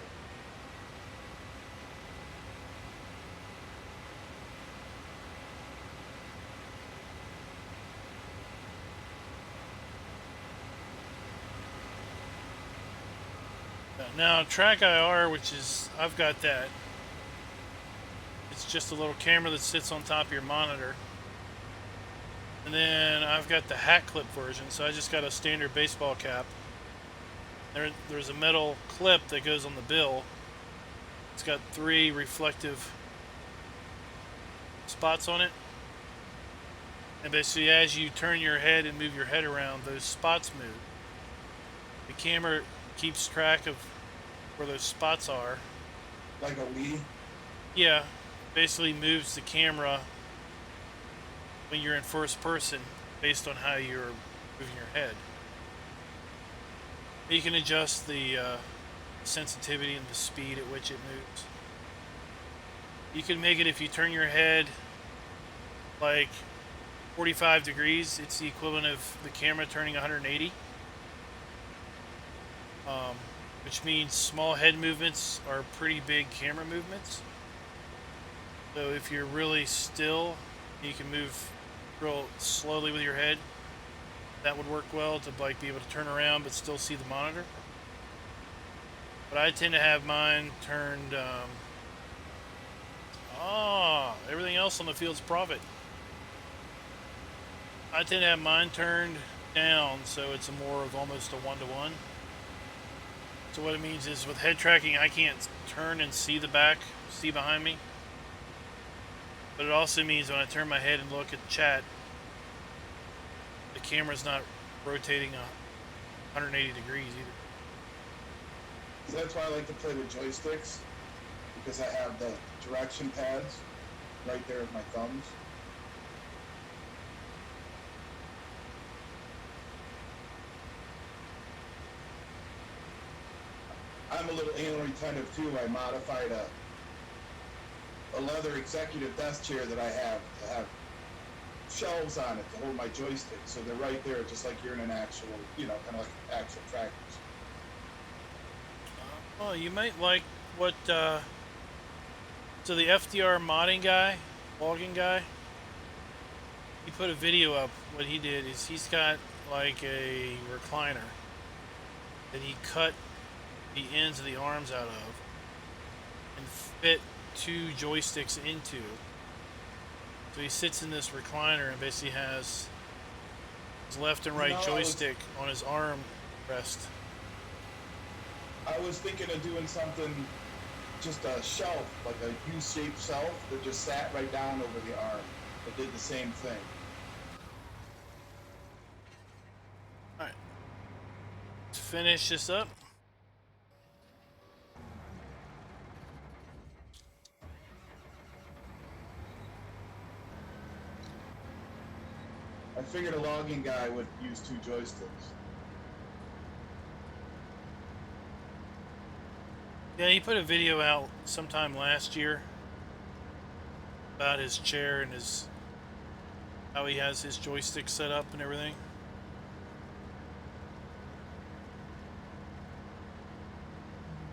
Now, Track IR, which is, I've got that. It's just a little camera that sits on top of your monitor. And then I've got the hat clip version, so I just got a standard baseball cap. There's a metal clip that goes on the bill. It's got 3 reflective spots on it. And basically, as you turn your head and move your head around, those spots move. The camera keeps track of where those spots are. Like a Wii? Yeah, basically moves the camera when you're in first person based on how you're moving your head. You can adjust the sensitivity and the speed at which it moves. You can make it, if you turn your head like 45 degrees, it's the equivalent of the camera turning 180. Which means small head movements are pretty big camera movements. So if you're really still, you can move real slowly with your head. That would work well to like be able to turn around but still see the monitor. But I tend to have mine turned. Everything else on the field's profit. I tend to have mine turned down, so it's more of almost a 1-to-1. So what it means is with head tracking, I can't turn and see behind me. But it also means when I turn my head and look at the chat, the camera's not rotating 180 degrees either. So that's why I like to play with joysticks, because I have the direction pads right there with my thumbs. I'm a little anal retentive too. I modified a leather executive desk chair that I have to have shelves on it to hold my joystick, so they're right there, just like you're in an actual, you know, kind of like actual tractors. Well, you might like what. So the FDR modding guy, logging guy, he put a video up. What he did is he's got like a recliner that he cut the ends of the arms out of and fit 2 joysticks into. So he sits in this recliner and basically has his left and right joystick on his arm rest. I was thinking of doing something, just a shelf, like a U-shaped shelf that just sat right down over the arm. That did the same thing. finish this up. I figured a logging guy would use 2 joysticks. Yeah, he put a video out sometime last year about his chair and his how he has his joystick set up and everything.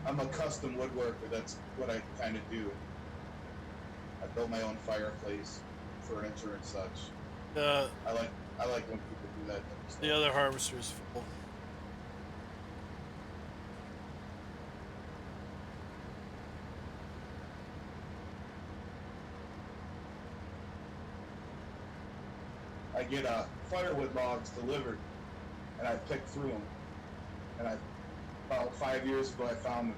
I'm a custom woodworker. That's what I kind of do. I build my own fireplace, furniture, and such. The I like when people do that type of stuff. the other harvester is full. I get firewood logs delivered, and I pick through them. And about 5 years ago, I found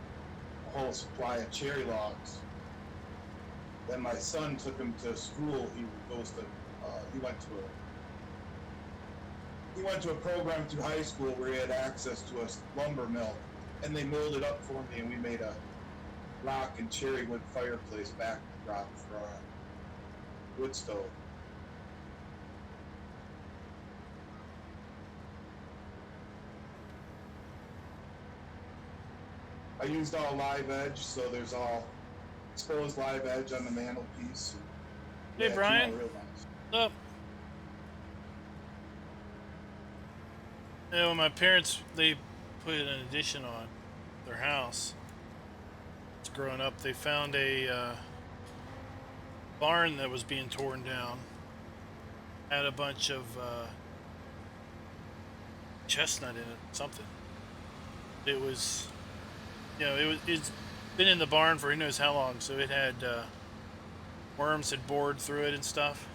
a whole supply of cherry logs. Then my son took him to school. He went to a program through high school where he had access to a lumber mill, and they milled it up for me, and we made a rock and cherry wood fireplace backdrop for our wood stove. I used all live edge, so there's all exposed live edge on the mantelpiece. Hey, Yeah, Brian. it came out real nice. What's up? You know, when my parents, they put an addition on their house. It's growing up. They found a barn that was being torn down. Had a bunch of chestnut in it, something. It was, it's been in the barn for who knows how long. So it had worms had bored through it and stuff.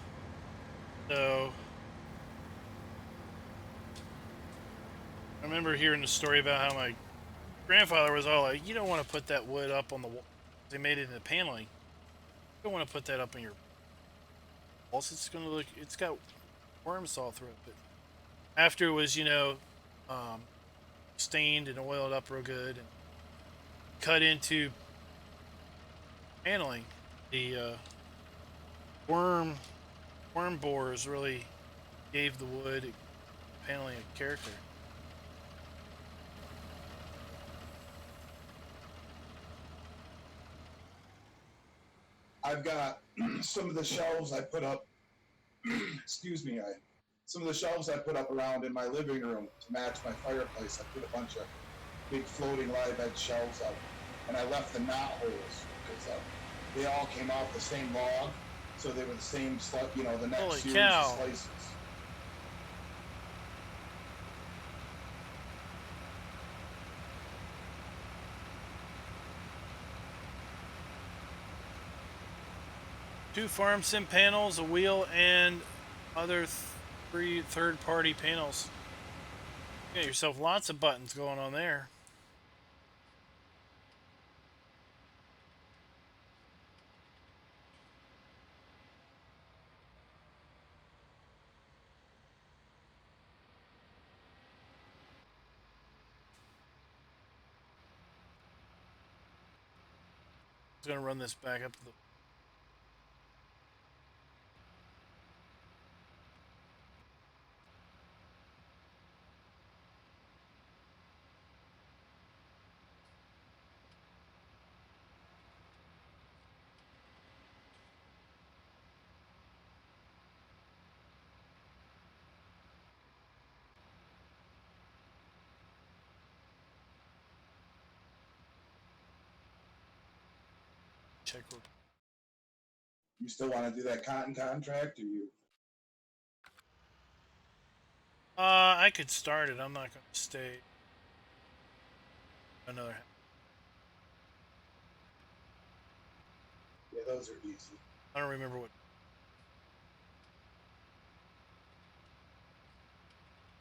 So I remember hearing the story about how my grandfather was all like, "You don't want to put that wood up on the wall." They made it into paneling. You don't want to put that up on your walls. It's gonna look. It's got worms all through it. But after it was, stained and oiled up real good and cut into paneling, the worm borers really gave the wood paneling a character. I've got some of the shelves I put up. Excuse me. Some of the shelves I put up around in my living room to match my fireplace. I put a bunch of big floating live edge shelves up, and I left the knot holes because they all came off the same log, so they were the same, the next Holy series cow. of slices. Two farm sim panels, a wheel, and other 3 third-party panels. You got yourself lots of buttons going on there. I was gonna run this back up to the. Check. You still want to do that cotton contract, or you? I could start it. I'm not gonna stay another. Yeah, those are easy. I don't remember what.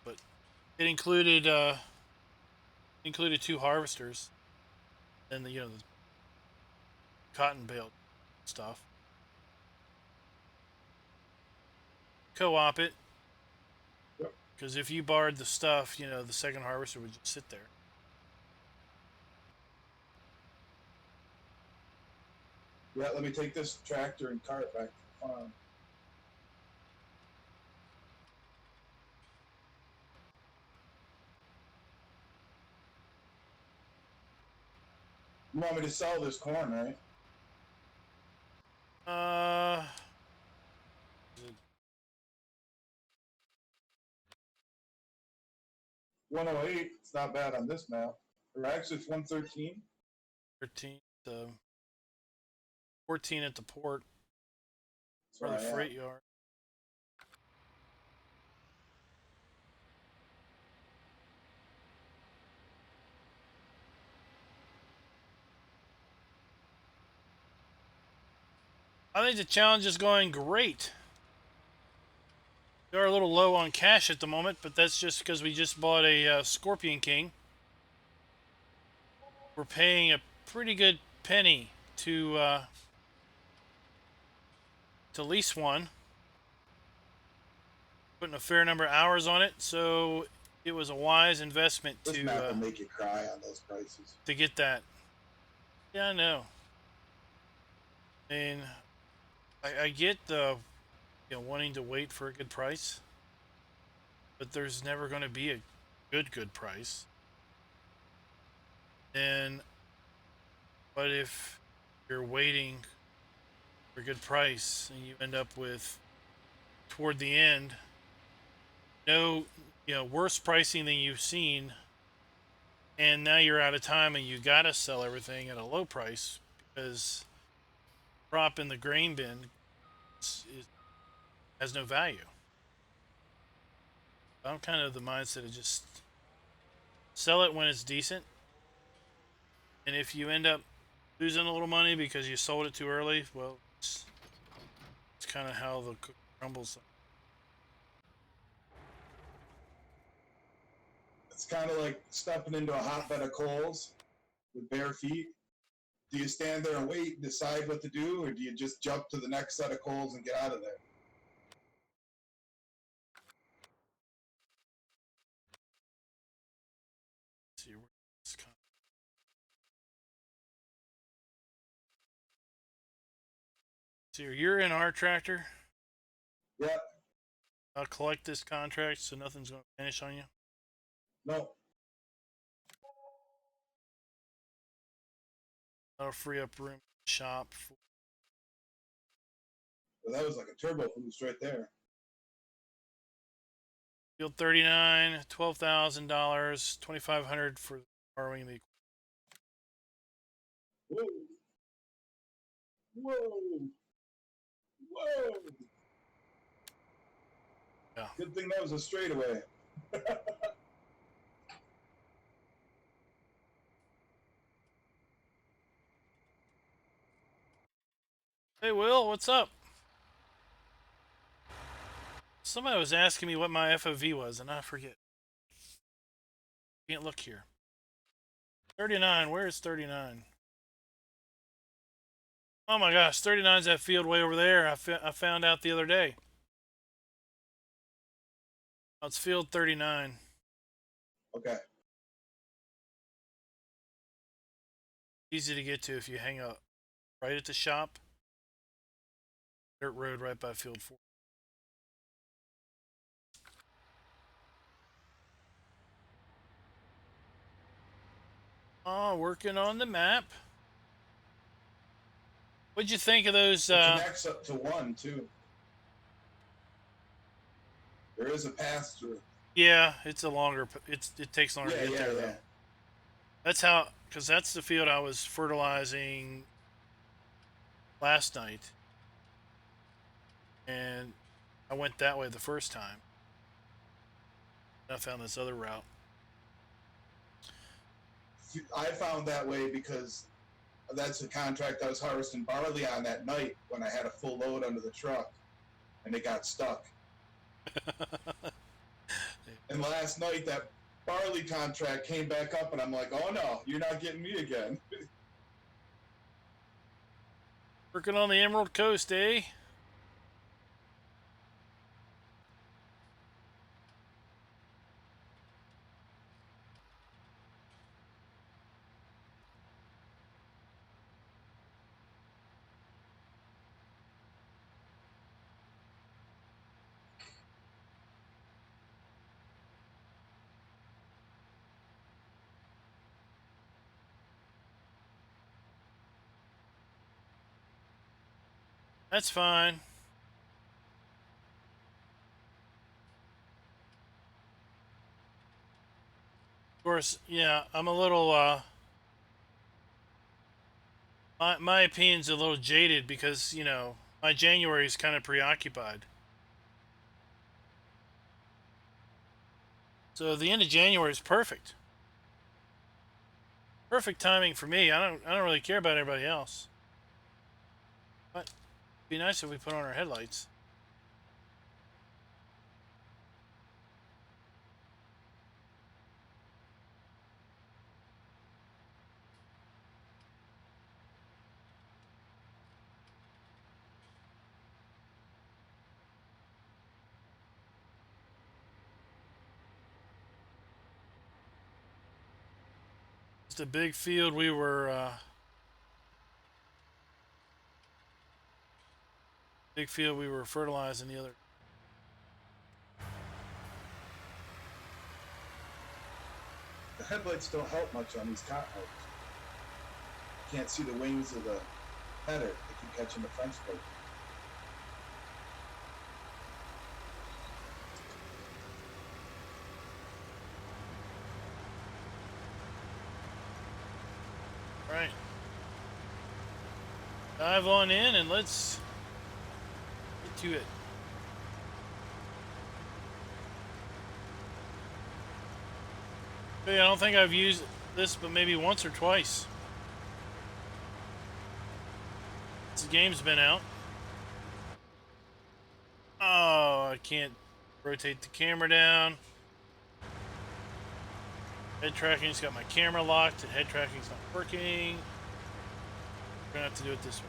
But it included 2 harvesters, and the cotton bale stuff. Co-op it, Yep. because if you barred the stuff, the second harvester would just sit there. Yeah, let me take this tractor and cart back to the farm. You want me to sell this corn, right? Uh, 108. It's not bad on this map. Or actually, it's 113. 13, 14 at the port That's or the where I am. freight yard. I think the challenge is going great. We are a little low on cash at the moment, but that's just because we just bought a Scorpion King. We're paying a pretty good penny to lease one. Putting a fair number of hours on it, so it was a wise investment This map will make you cry on those prices. to get that. Yeah, I know. I mean, I get the wanting to wait for a good price, but there's never going to be a good price. And what if you're waiting for a good price and you end up with toward the end no worse pricing than you've seen, and now you're out of time and you gotta sell everything at a low price because crop in the grain bin has no value. I'm kind of the mindset of just sell it when it's decent, and if you end up losing a little money because you sold it too early, well, it's kind of how the cookie crumbles. It's kind of like stepping into a hotbed of coals with bare feet. Do you stand there and wait and decide what to do, or do you just jump to the next set of coals and get out of there? Let's see where this so you're in our tractor. Yep. I'll collect this contract so nothing's going to finish on you. No. That'll free up room in the shop. Well, that was like a turbo boost right there. Field 39, $12,000, $2,500 for borrowing the. Whoa. Whoa. Whoa. Yeah. Good thing that was a straightaway. Hey, Will, what's up? Somebody was asking me what my FOV was, and I forget. Can't look here. 39, where is 39? Oh my gosh, 39's that field way over there. I found out the other day. Oh, it's field 39. Okay. Easy to get to if you hang up right at the shop. Dirt road right by field 4. Oh, working on the map. What'd you think of those? It connects up to one, too. There is a pass through. Yeah, it's a longer. It takes longer to get there yeah. though. That's how, because that's the field I was fertilizing last night, and I went that way the first time. I found this other route. I found that way because that's the contract I was harvesting barley on that night when I had a full load under the truck and it got stuck. And last night that barley contract came back up and I'm like, oh no, you're not getting me again. Working on the Emerald Coast, eh? That's fine. Of course, yeah, I'm a little, my opinion's a little jaded because, you know, my January is kind of preoccupied. So the end of January is perfect. Perfect timing for me. I don't really care about everybody else. But it'd be nice if we put on our headlights. It's a big field we were fertilizing the other. The headlights don't help much on these cottonwoods. You can't see the wings of the header. They keep catching the French plate. Right. Dive on in and let's get to it. Okay, I don't think I've used this but maybe once or twice. This game's been out. Oh, I can't rotate the camera down. Head tracking's got my camera locked and head tracking's not working. We're gonna have to do it this way.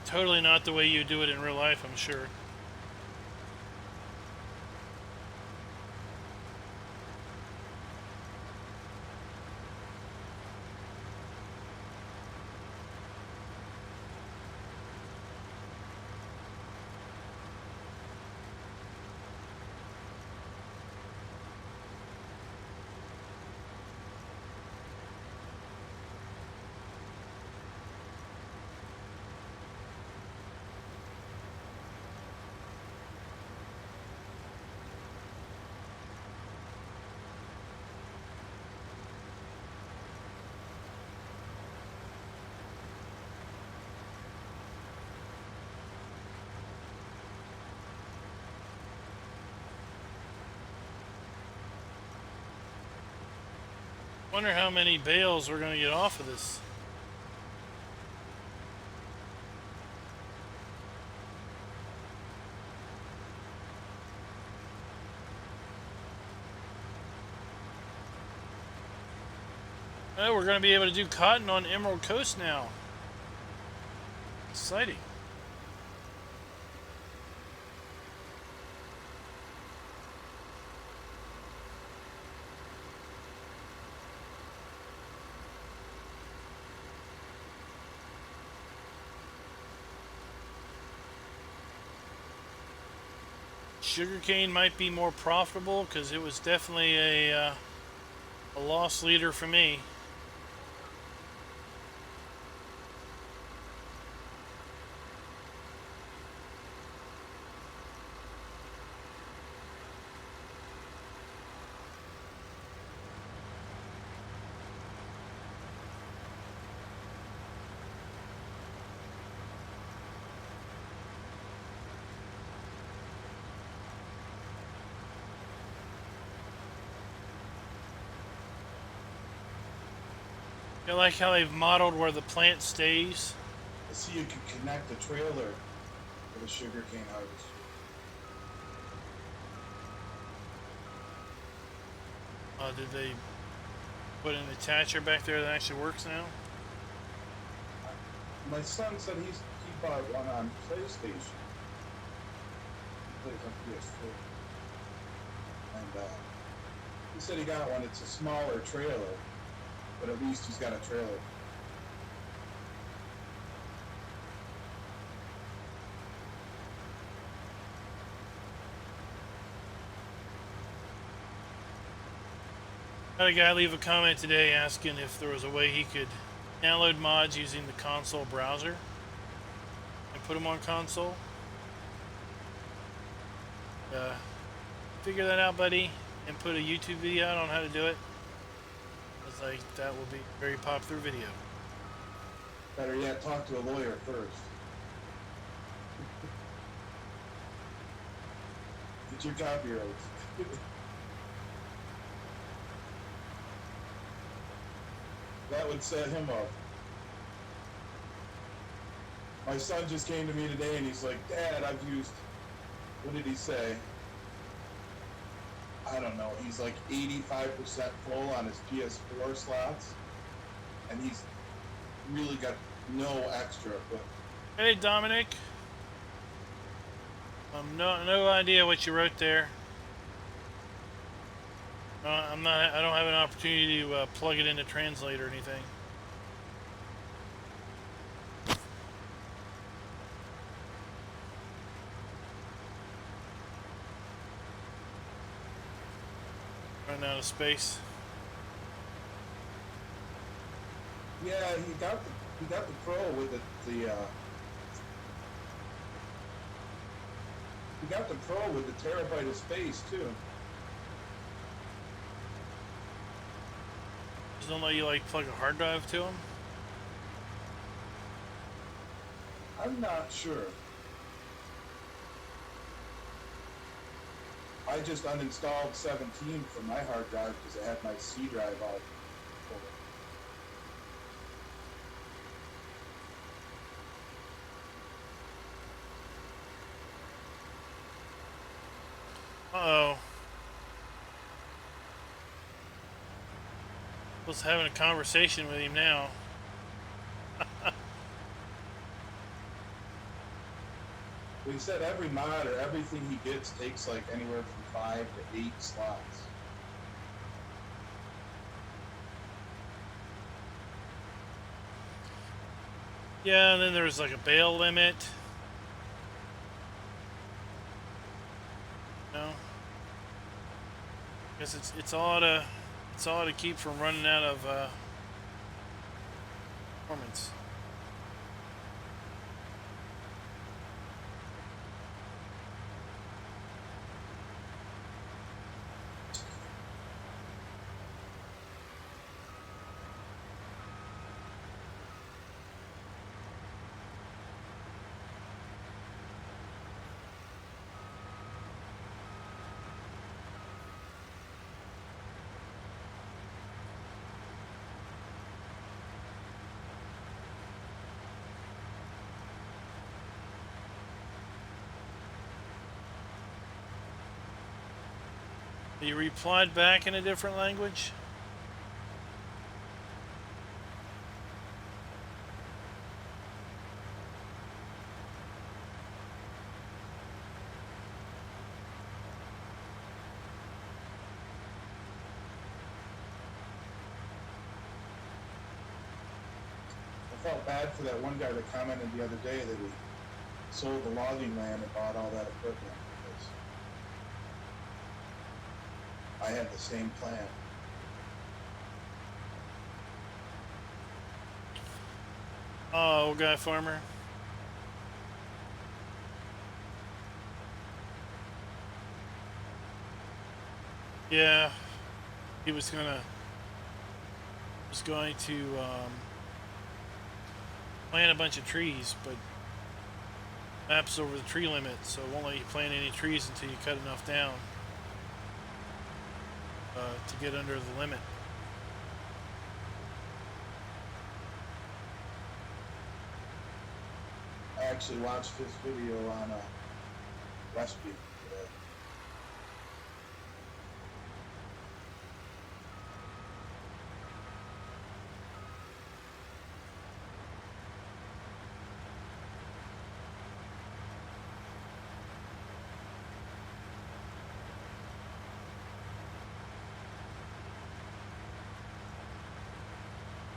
Totally not the way you do it in real life, I'm sure. Wonder how many bales we're gonna get off of this. Oh, we're gonna be able to do cotton on Emerald Coast now. Exciting. Sugarcane might be more profitable because it was definitely a loss leader for me. I like how they've modeled where the plant stays. I see you can connect the trailer with a sugarcane harvester. Did they put an attacher back there that actually works now? My son said he bought one on PlayStation. He plays on PS4. And he said he got one. It's a smaller trailer, but at least he's got a trailer. Had a guy leave a comment today asking if there was a way he could download mods using the console browser and put them on console. Figure that out, buddy, and put a YouTube video out on how to do it. I was like, that will be a very popular video. Better yet, talk to a lawyer first. Get your copyrights. That would set him up. My son just came to me today and he's like, Dad, I've used, what did he say? I don't know. He's like 85% full on his PS4 slots. And he's really got no extra equipment. Hey, Dominic. No idea what you wrote there. I don't have an opportunity to plug it into Translate or anything. Running out of space. Yeah, he got the Pro with he got the Pro with the terabyte of space too. Just don't let you like plug a hard drive to them. I'm not sure. I just uninstalled 17 from my hard drive because I had my C drive out. Uh-oh. Was having a conversation with him now. He said every mod or everything he gets takes like anywhere from 5 to 8 slots. Yeah, and then there's like a bail limit. No. Guess it's all to keep from running out of performance. You replied back in a different language? I felt bad for that one guy that commented the other day that he sold the logging land and bought all that equipment. I had the same plan. Oh, old guy farmer. Yeah, he was going to plant a bunch of trees, but maps over the tree limit, so it won't let you plant any trees until you cut enough down to get under the limit. I actually watched this video on Westview today.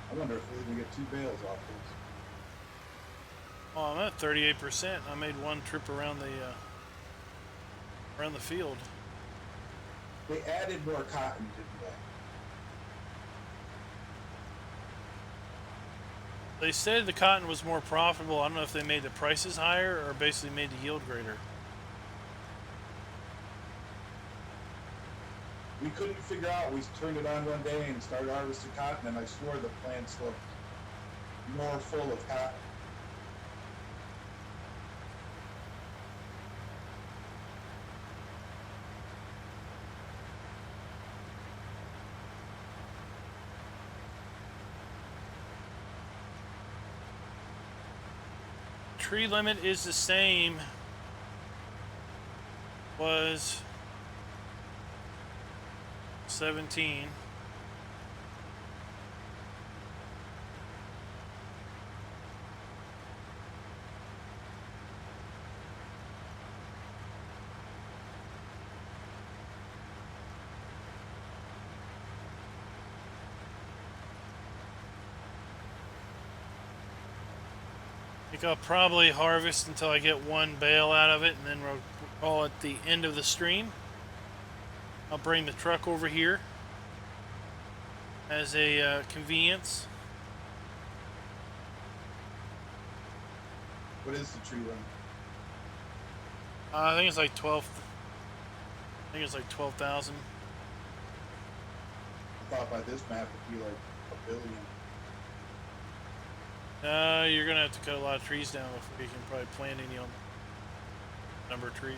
I wonder if we can get 2 bales off this. Oh, I'm at 38%. I made one trip around the field. They added more cotton, didn't they? They said the cotton was more profitable. I don't know if they made the prices higher or basically made the yield greater. We couldn't figure out. We turned it on one day and started harvesting cotton, and I swore the plants looked more full of cotton. Tree limit is the same. Was 17. I think I'll probably harvest until I get one bale out of it, and then we'll call it the end of the stream. I'll bring the truck over here as a convenience. What is the tree limit? I think it's like 12. I think it's like 12,000. I thought by this map it'd be like a billion. You're gonna have to cut a lot of trees down before you can probably plant any on the number of trees.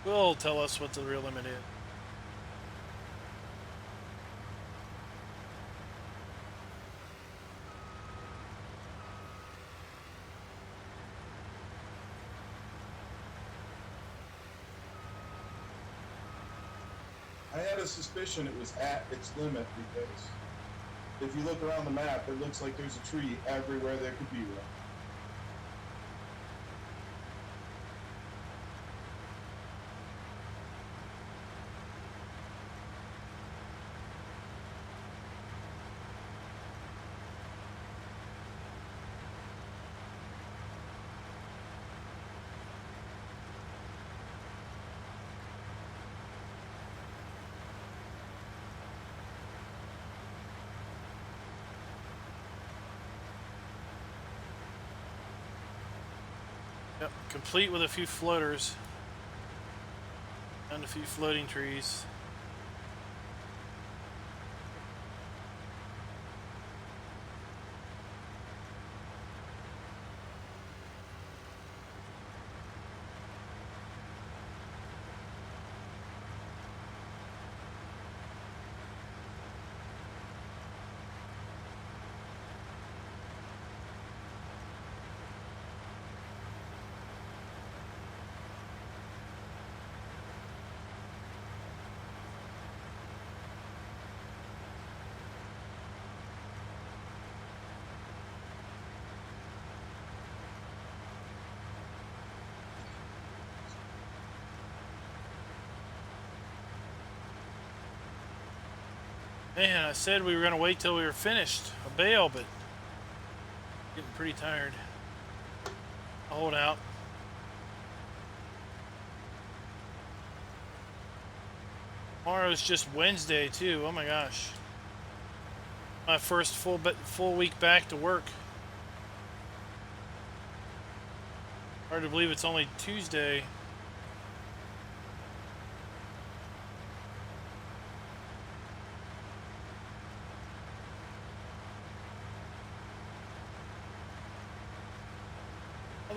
Will tell us what the real limit is. I had a suspicion it was at its limit because if you look around the map, it looks like there's a tree everywhere there could be one. Yep, complete with a few floaters and a few floating trees. Man, I said we were going to wait till we were finished a bale, but getting pretty tired. I'll hold out. Tomorrow's just Wednesday too. Oh my gosh. My first full week back to work. Hard to believe it's only Tuesday.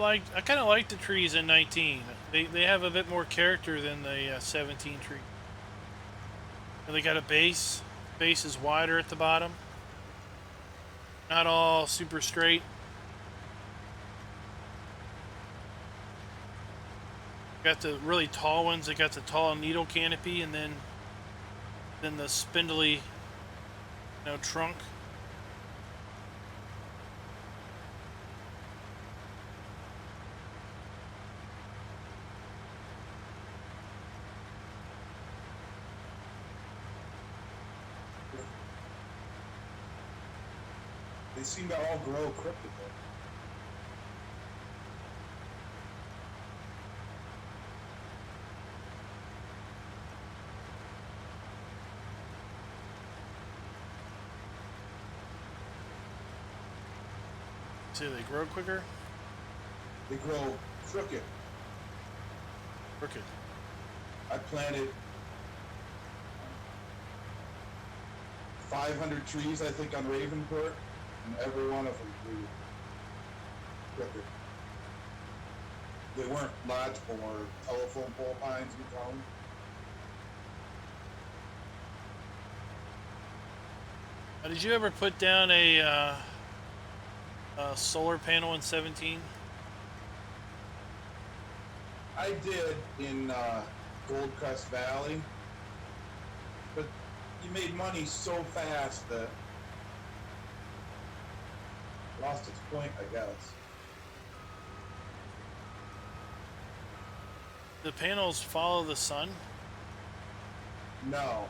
I kind of like the trees in 19. They have a bit more character than the 17 tree. And they got a base. The base is wider at the bottom. Not all super straight. Got the really tall ones. They got the tall needle canopy, and then the spindly, trunk. They seem to all grow crooked though. Do they grow quicker? They grow crooked. Crooked. I planted 500 trees, I think, on Ravenport, and every one of them grew crooked. They weren't lodgepole or telephone pole pines, we call them. Did you ever put down a solar panel in 17? I did in Gold Crest Valley, but you made money so fast that it lost its point, I guess. The panels follow the sun? No.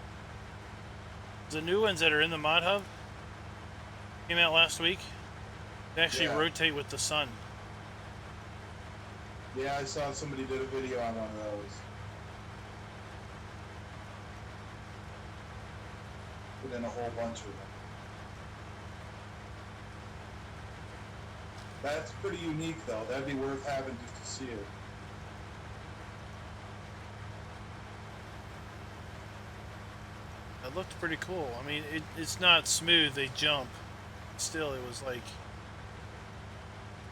The new ones that are in the mod hub came out last week. They actually rotate with the sun. Yeah, I saw somebody did a video on one of those. Put in a whole bunch of them. That's pretty unique, though. That'd be worth having just to see it. It looked pretty cool. I mean, it's not smooth, they jump. Still, it was like,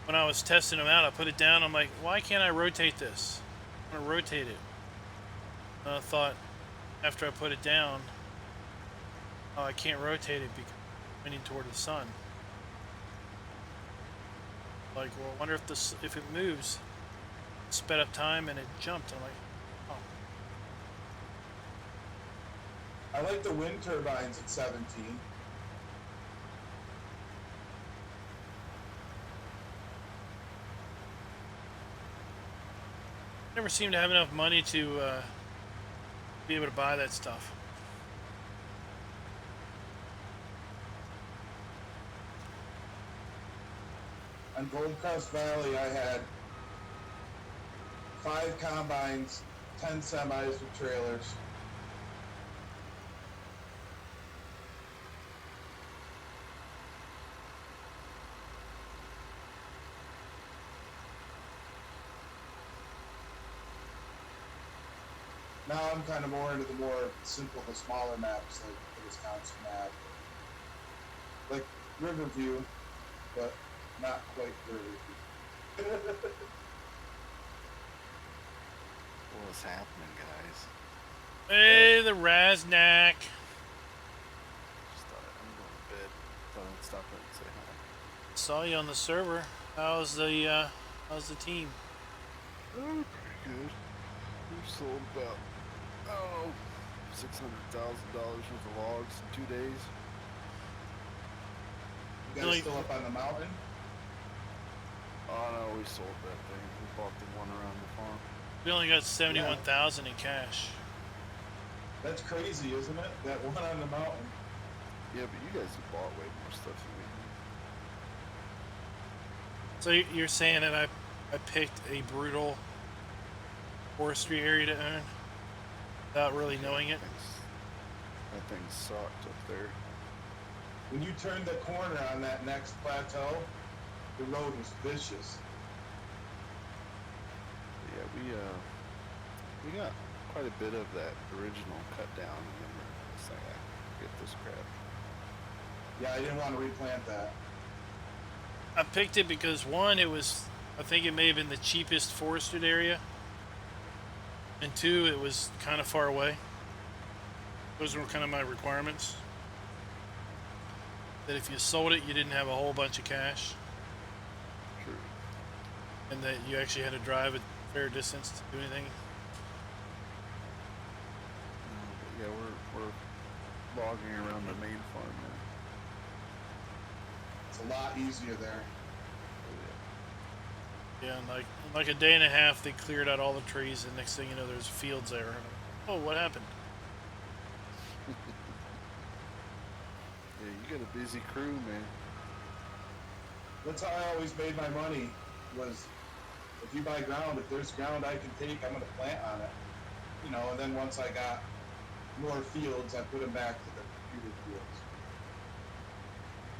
when I was testing them out, I put it down, I'm like, why can't I rotate this? I'm gonna rotate it. And I thought, after I put it down, oh, I can't rotate it because I'm pointing toward the sun. Like, well, I wonder if it moves. Sped up time and it jumped. I'm like, oh. I like the wind turbines at 17. Never seem to have enough money to be able to buy that stuff. On Gold Crest Valley, I had 5 combines, 10 semis with trailers. Now I'm kind of more into the more simple, the smaller maps, like the Wisconsin map, like Riverview, but not quite Riverview. What's happening, guys? Hey, the Raznak. Just thought I'm going to bed. Thought I'd stop in and say hi. Saw you on the server. How's the team? Oh, pretty good. We've sold about $600,000 worth of logs in 2 days. You guys still up on the mountain? Oh no, we sold that thing. We bought the one around the farm. We only got 71,000 in cash. That's crazy, isn't it? That one on the mountain. Yeah, but you guys have bought way more stuff than we did. So you're saying that I picked a brutal forestry area to own without really knowing it? That thing sucked up there. When you turned the corner on that next plateau, the road was vicious. Yeah, we got quite a bit of that original cut down, and then we're just like, get this crap. Yeah, I didn't want to replant that. I picked it because one, I think it may have been the cheapest forested area, and two, it was kind of far away. Those were kind of my requirements. That if you sold it, you didn't have a whole bunch of cash. True. And that you actually had to drive a fair distance to do anything. No, but yeah, we're logging around the main farm now. It's a lot easier there. Yeah, and like a day and a half, they cleared out all the trees, and next thing you know, there's fields there. Oh, what happened? Yeah, you got a busy crew, man. That's how I always made my money, was if you buy ground, if there's ground I can take, I'm going to plant on it. You know, and then once I got more fields, I put them back to the computer fields.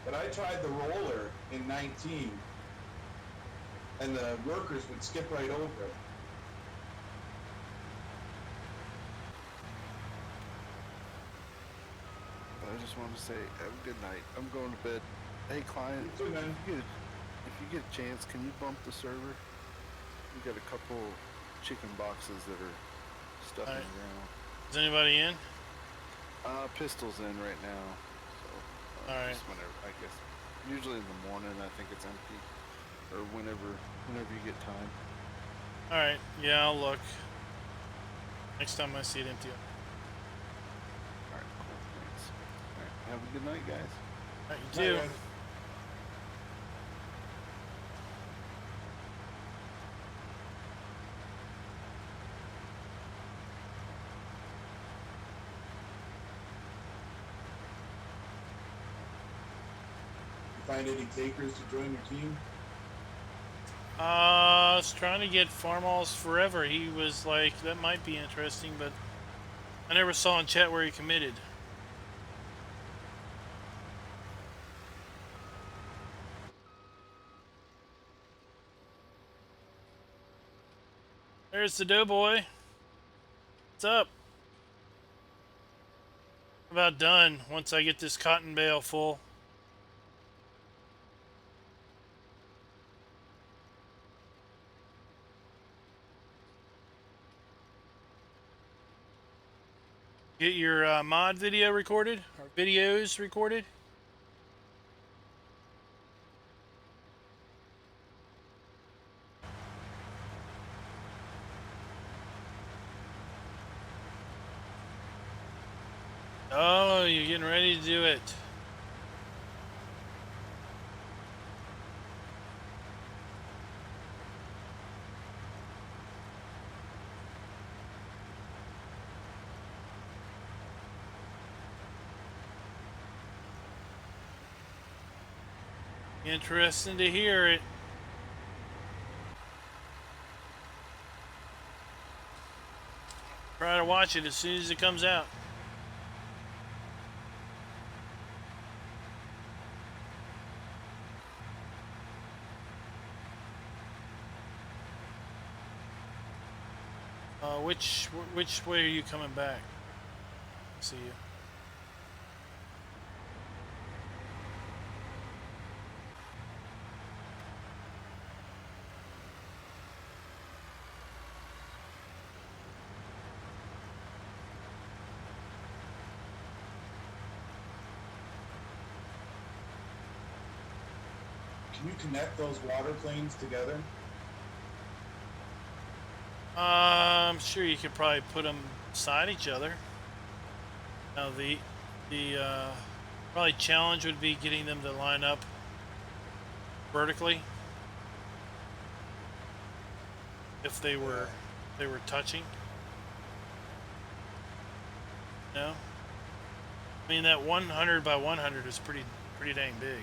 But I tried the roller in 19, and the workers would skip right over it. I just want to say, have a good night. I'm going to bed. Hey, Klein, You too, man. if you get a chance, can you bump the server? We got a couple chicken boxes that are stuck in the ground. Is anybody in? Pistol's in right now. So, All right. just whenever, I guess. Usually in the morning, I think it's empty. Or whenever you get time. All right. Yeah, I'll look. Next time I see it empty. Alright, cool. Thanks. Alright, have a good night, guys. All right, you too. Night, guys. Find any takers to join your team? I was trying to get Farmalls Forever. He was like, that might be interesting, but I never saw in chat where he committed. There's the doughboy. What's up? About done once I get this cotton bale full. Get your mod video recorded, or videos recorded. Oh, you're getting ready to do it. Interesting to hear it. Try to watch it as soon as it comes out. Which way are you coming back? See you. Can you connect those water planes together? I'm sure you could probably put them beside each other. Now the probably challenge would be getting them to line up vertically. If they were touching. No. I mean that 100 by 100 is pretty dang big.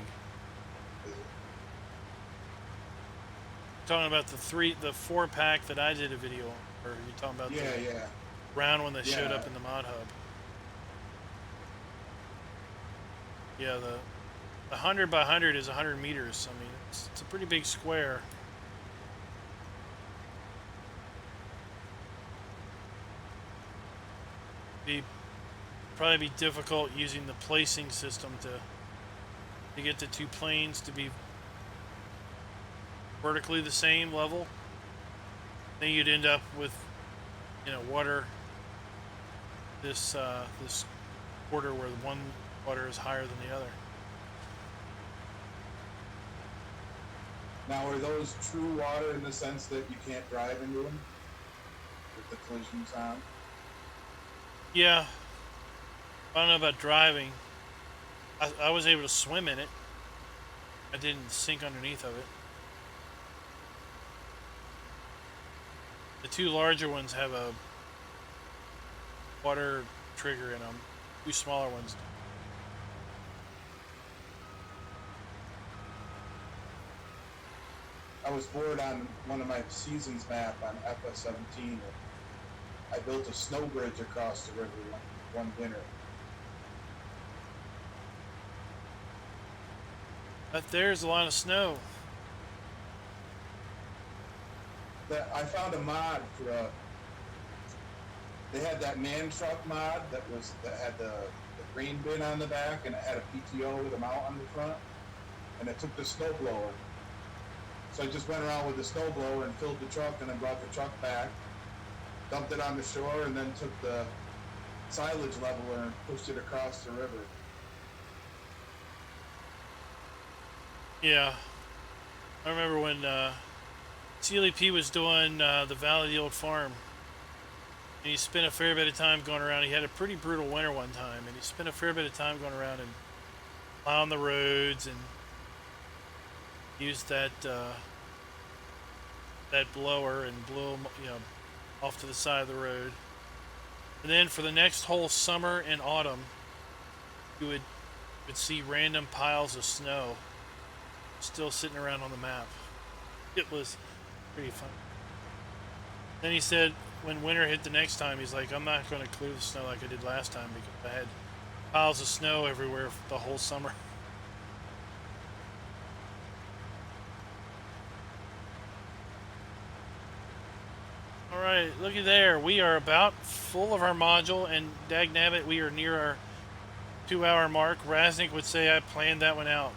Talking about the 4-pack that I did a video on, or are you talking about the round one that showed up in the mod hub? Yeah, the 100 by 100 is 100 meters. I mean, it's a pretty big square. Probably be difficult using the placing system to get the two planes to be vertically the same level. Then you'd end up with, water this quarter where the one water is higher than the other. Now, are those true water in the sense that you can't drive into them with the collisions on? Yeah. I don't know about driving. I was able to swim in it. I didn't sink underneath of it. The two larger ones have a water trigger in them. Two smaller ones. I was bored on one of my seasons map on FS17. I built a snow bridge across the river one winter. But there's a lot of snow. that I found a mod for a. They had that man truck mod that had the grain bin on the back and it had a PTO with a mount on the front, and it took the snowblower. So I just went around with the snowblower and filled the truck, and then brought the truck back, dumped it on the shore, and then took the silage leveler and pushed it across the river. Yeah. I remember when CLEP was doing the Valley of the Old Farm. And he spent a fair bit of time going around. He had a pretty brutal winter one time, and he spent a fair bit of time going around and plowing the roads and used that that blower and blew them, off to the side of the road. And then for the next whole summer and autumn, you would see random piles of snow still sitting around on the map. It was pretty fun. Then he said when winter hit the next time, he's like, I'm not going to clear the snow like I did last time because I had piles of snow everywhere for the whole summer. Alright, looky there. We are about full of our module, and dagnabbit, we are near our 2-hour mark. Raznik would say I planned that one out.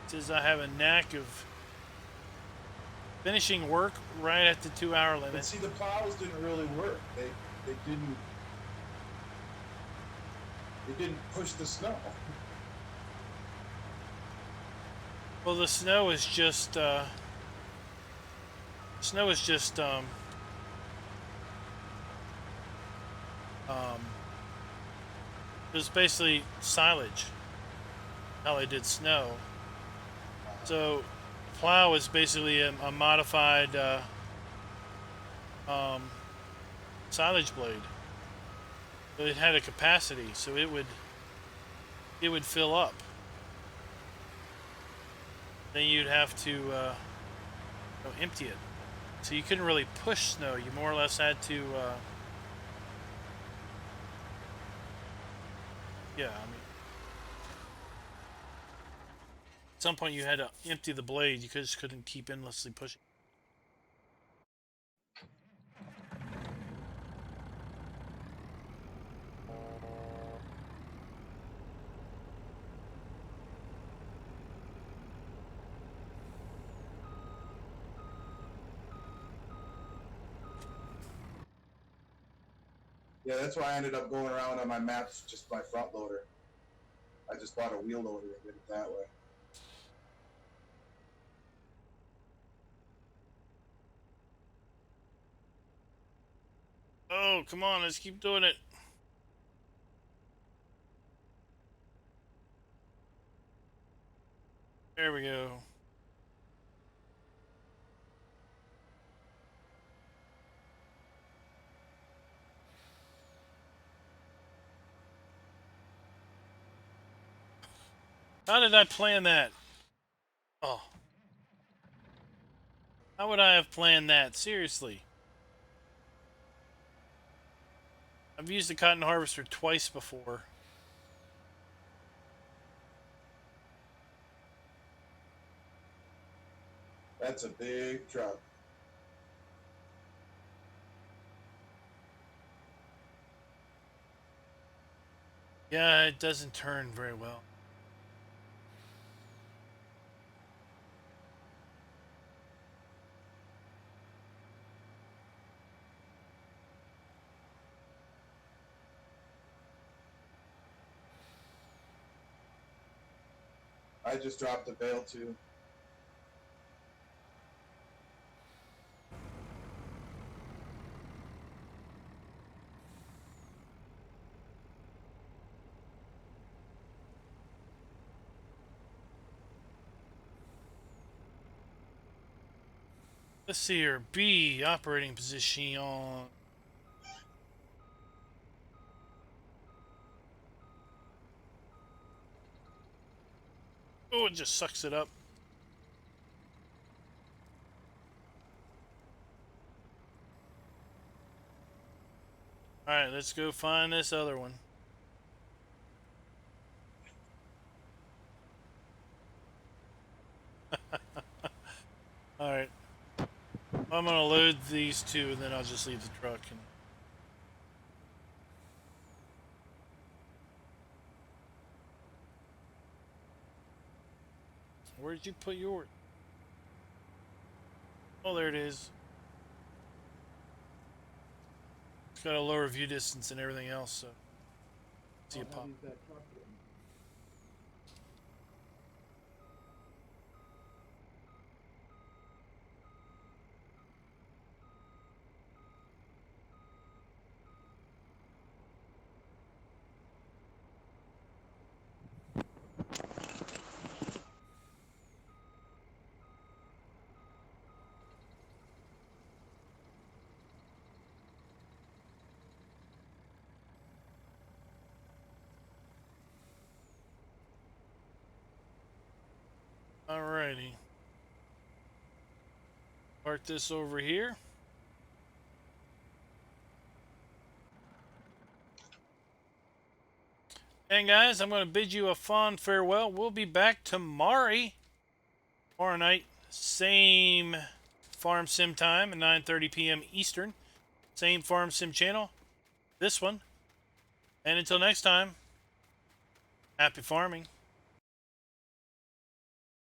Says I have a knack of finishing work right at the 2-hour limit. But see, the plows didn't really work. They didn't push the snow. Well, the snow is just it was basically silage. How they did snow. So, plow is basically a modified silage blade. But it had a capacity, so it would fill up. Then you'd have to empty it. So you couldn't really push snow. You more or less had to, yeah, I mean, at some point you had to empty the blade. You just couldn't keep endlessly pushing. Yeah, that's why I ended up going around on my maps just my front loader. I just bought a wheel loader and did it that way. Oh, come on, let's keep doing it. There we go. How did I plan that? Oh. How would I have planned that? Seriously. I've used the cotton harvester twice before. That's a big truck. Yeah, it doesn't turn very well. I just dropped the bale too. Let's see here. B, operating position. Oh, it just sucks it up. Alright, let's go find this other one. gonna load these two, and then I'll just leave the truck. And where did you put yours? Oh, there it is. It's got a lower view distance and everything else, so see it pop. Alrighty. Park this over here. And guys, I'm going to bid you a fond farewell. We'll be back tomorrow night, same Farm Sim time at 9:30 p.m. Eastern. Same Farm Sim channel, this one. And until next time, happy farming.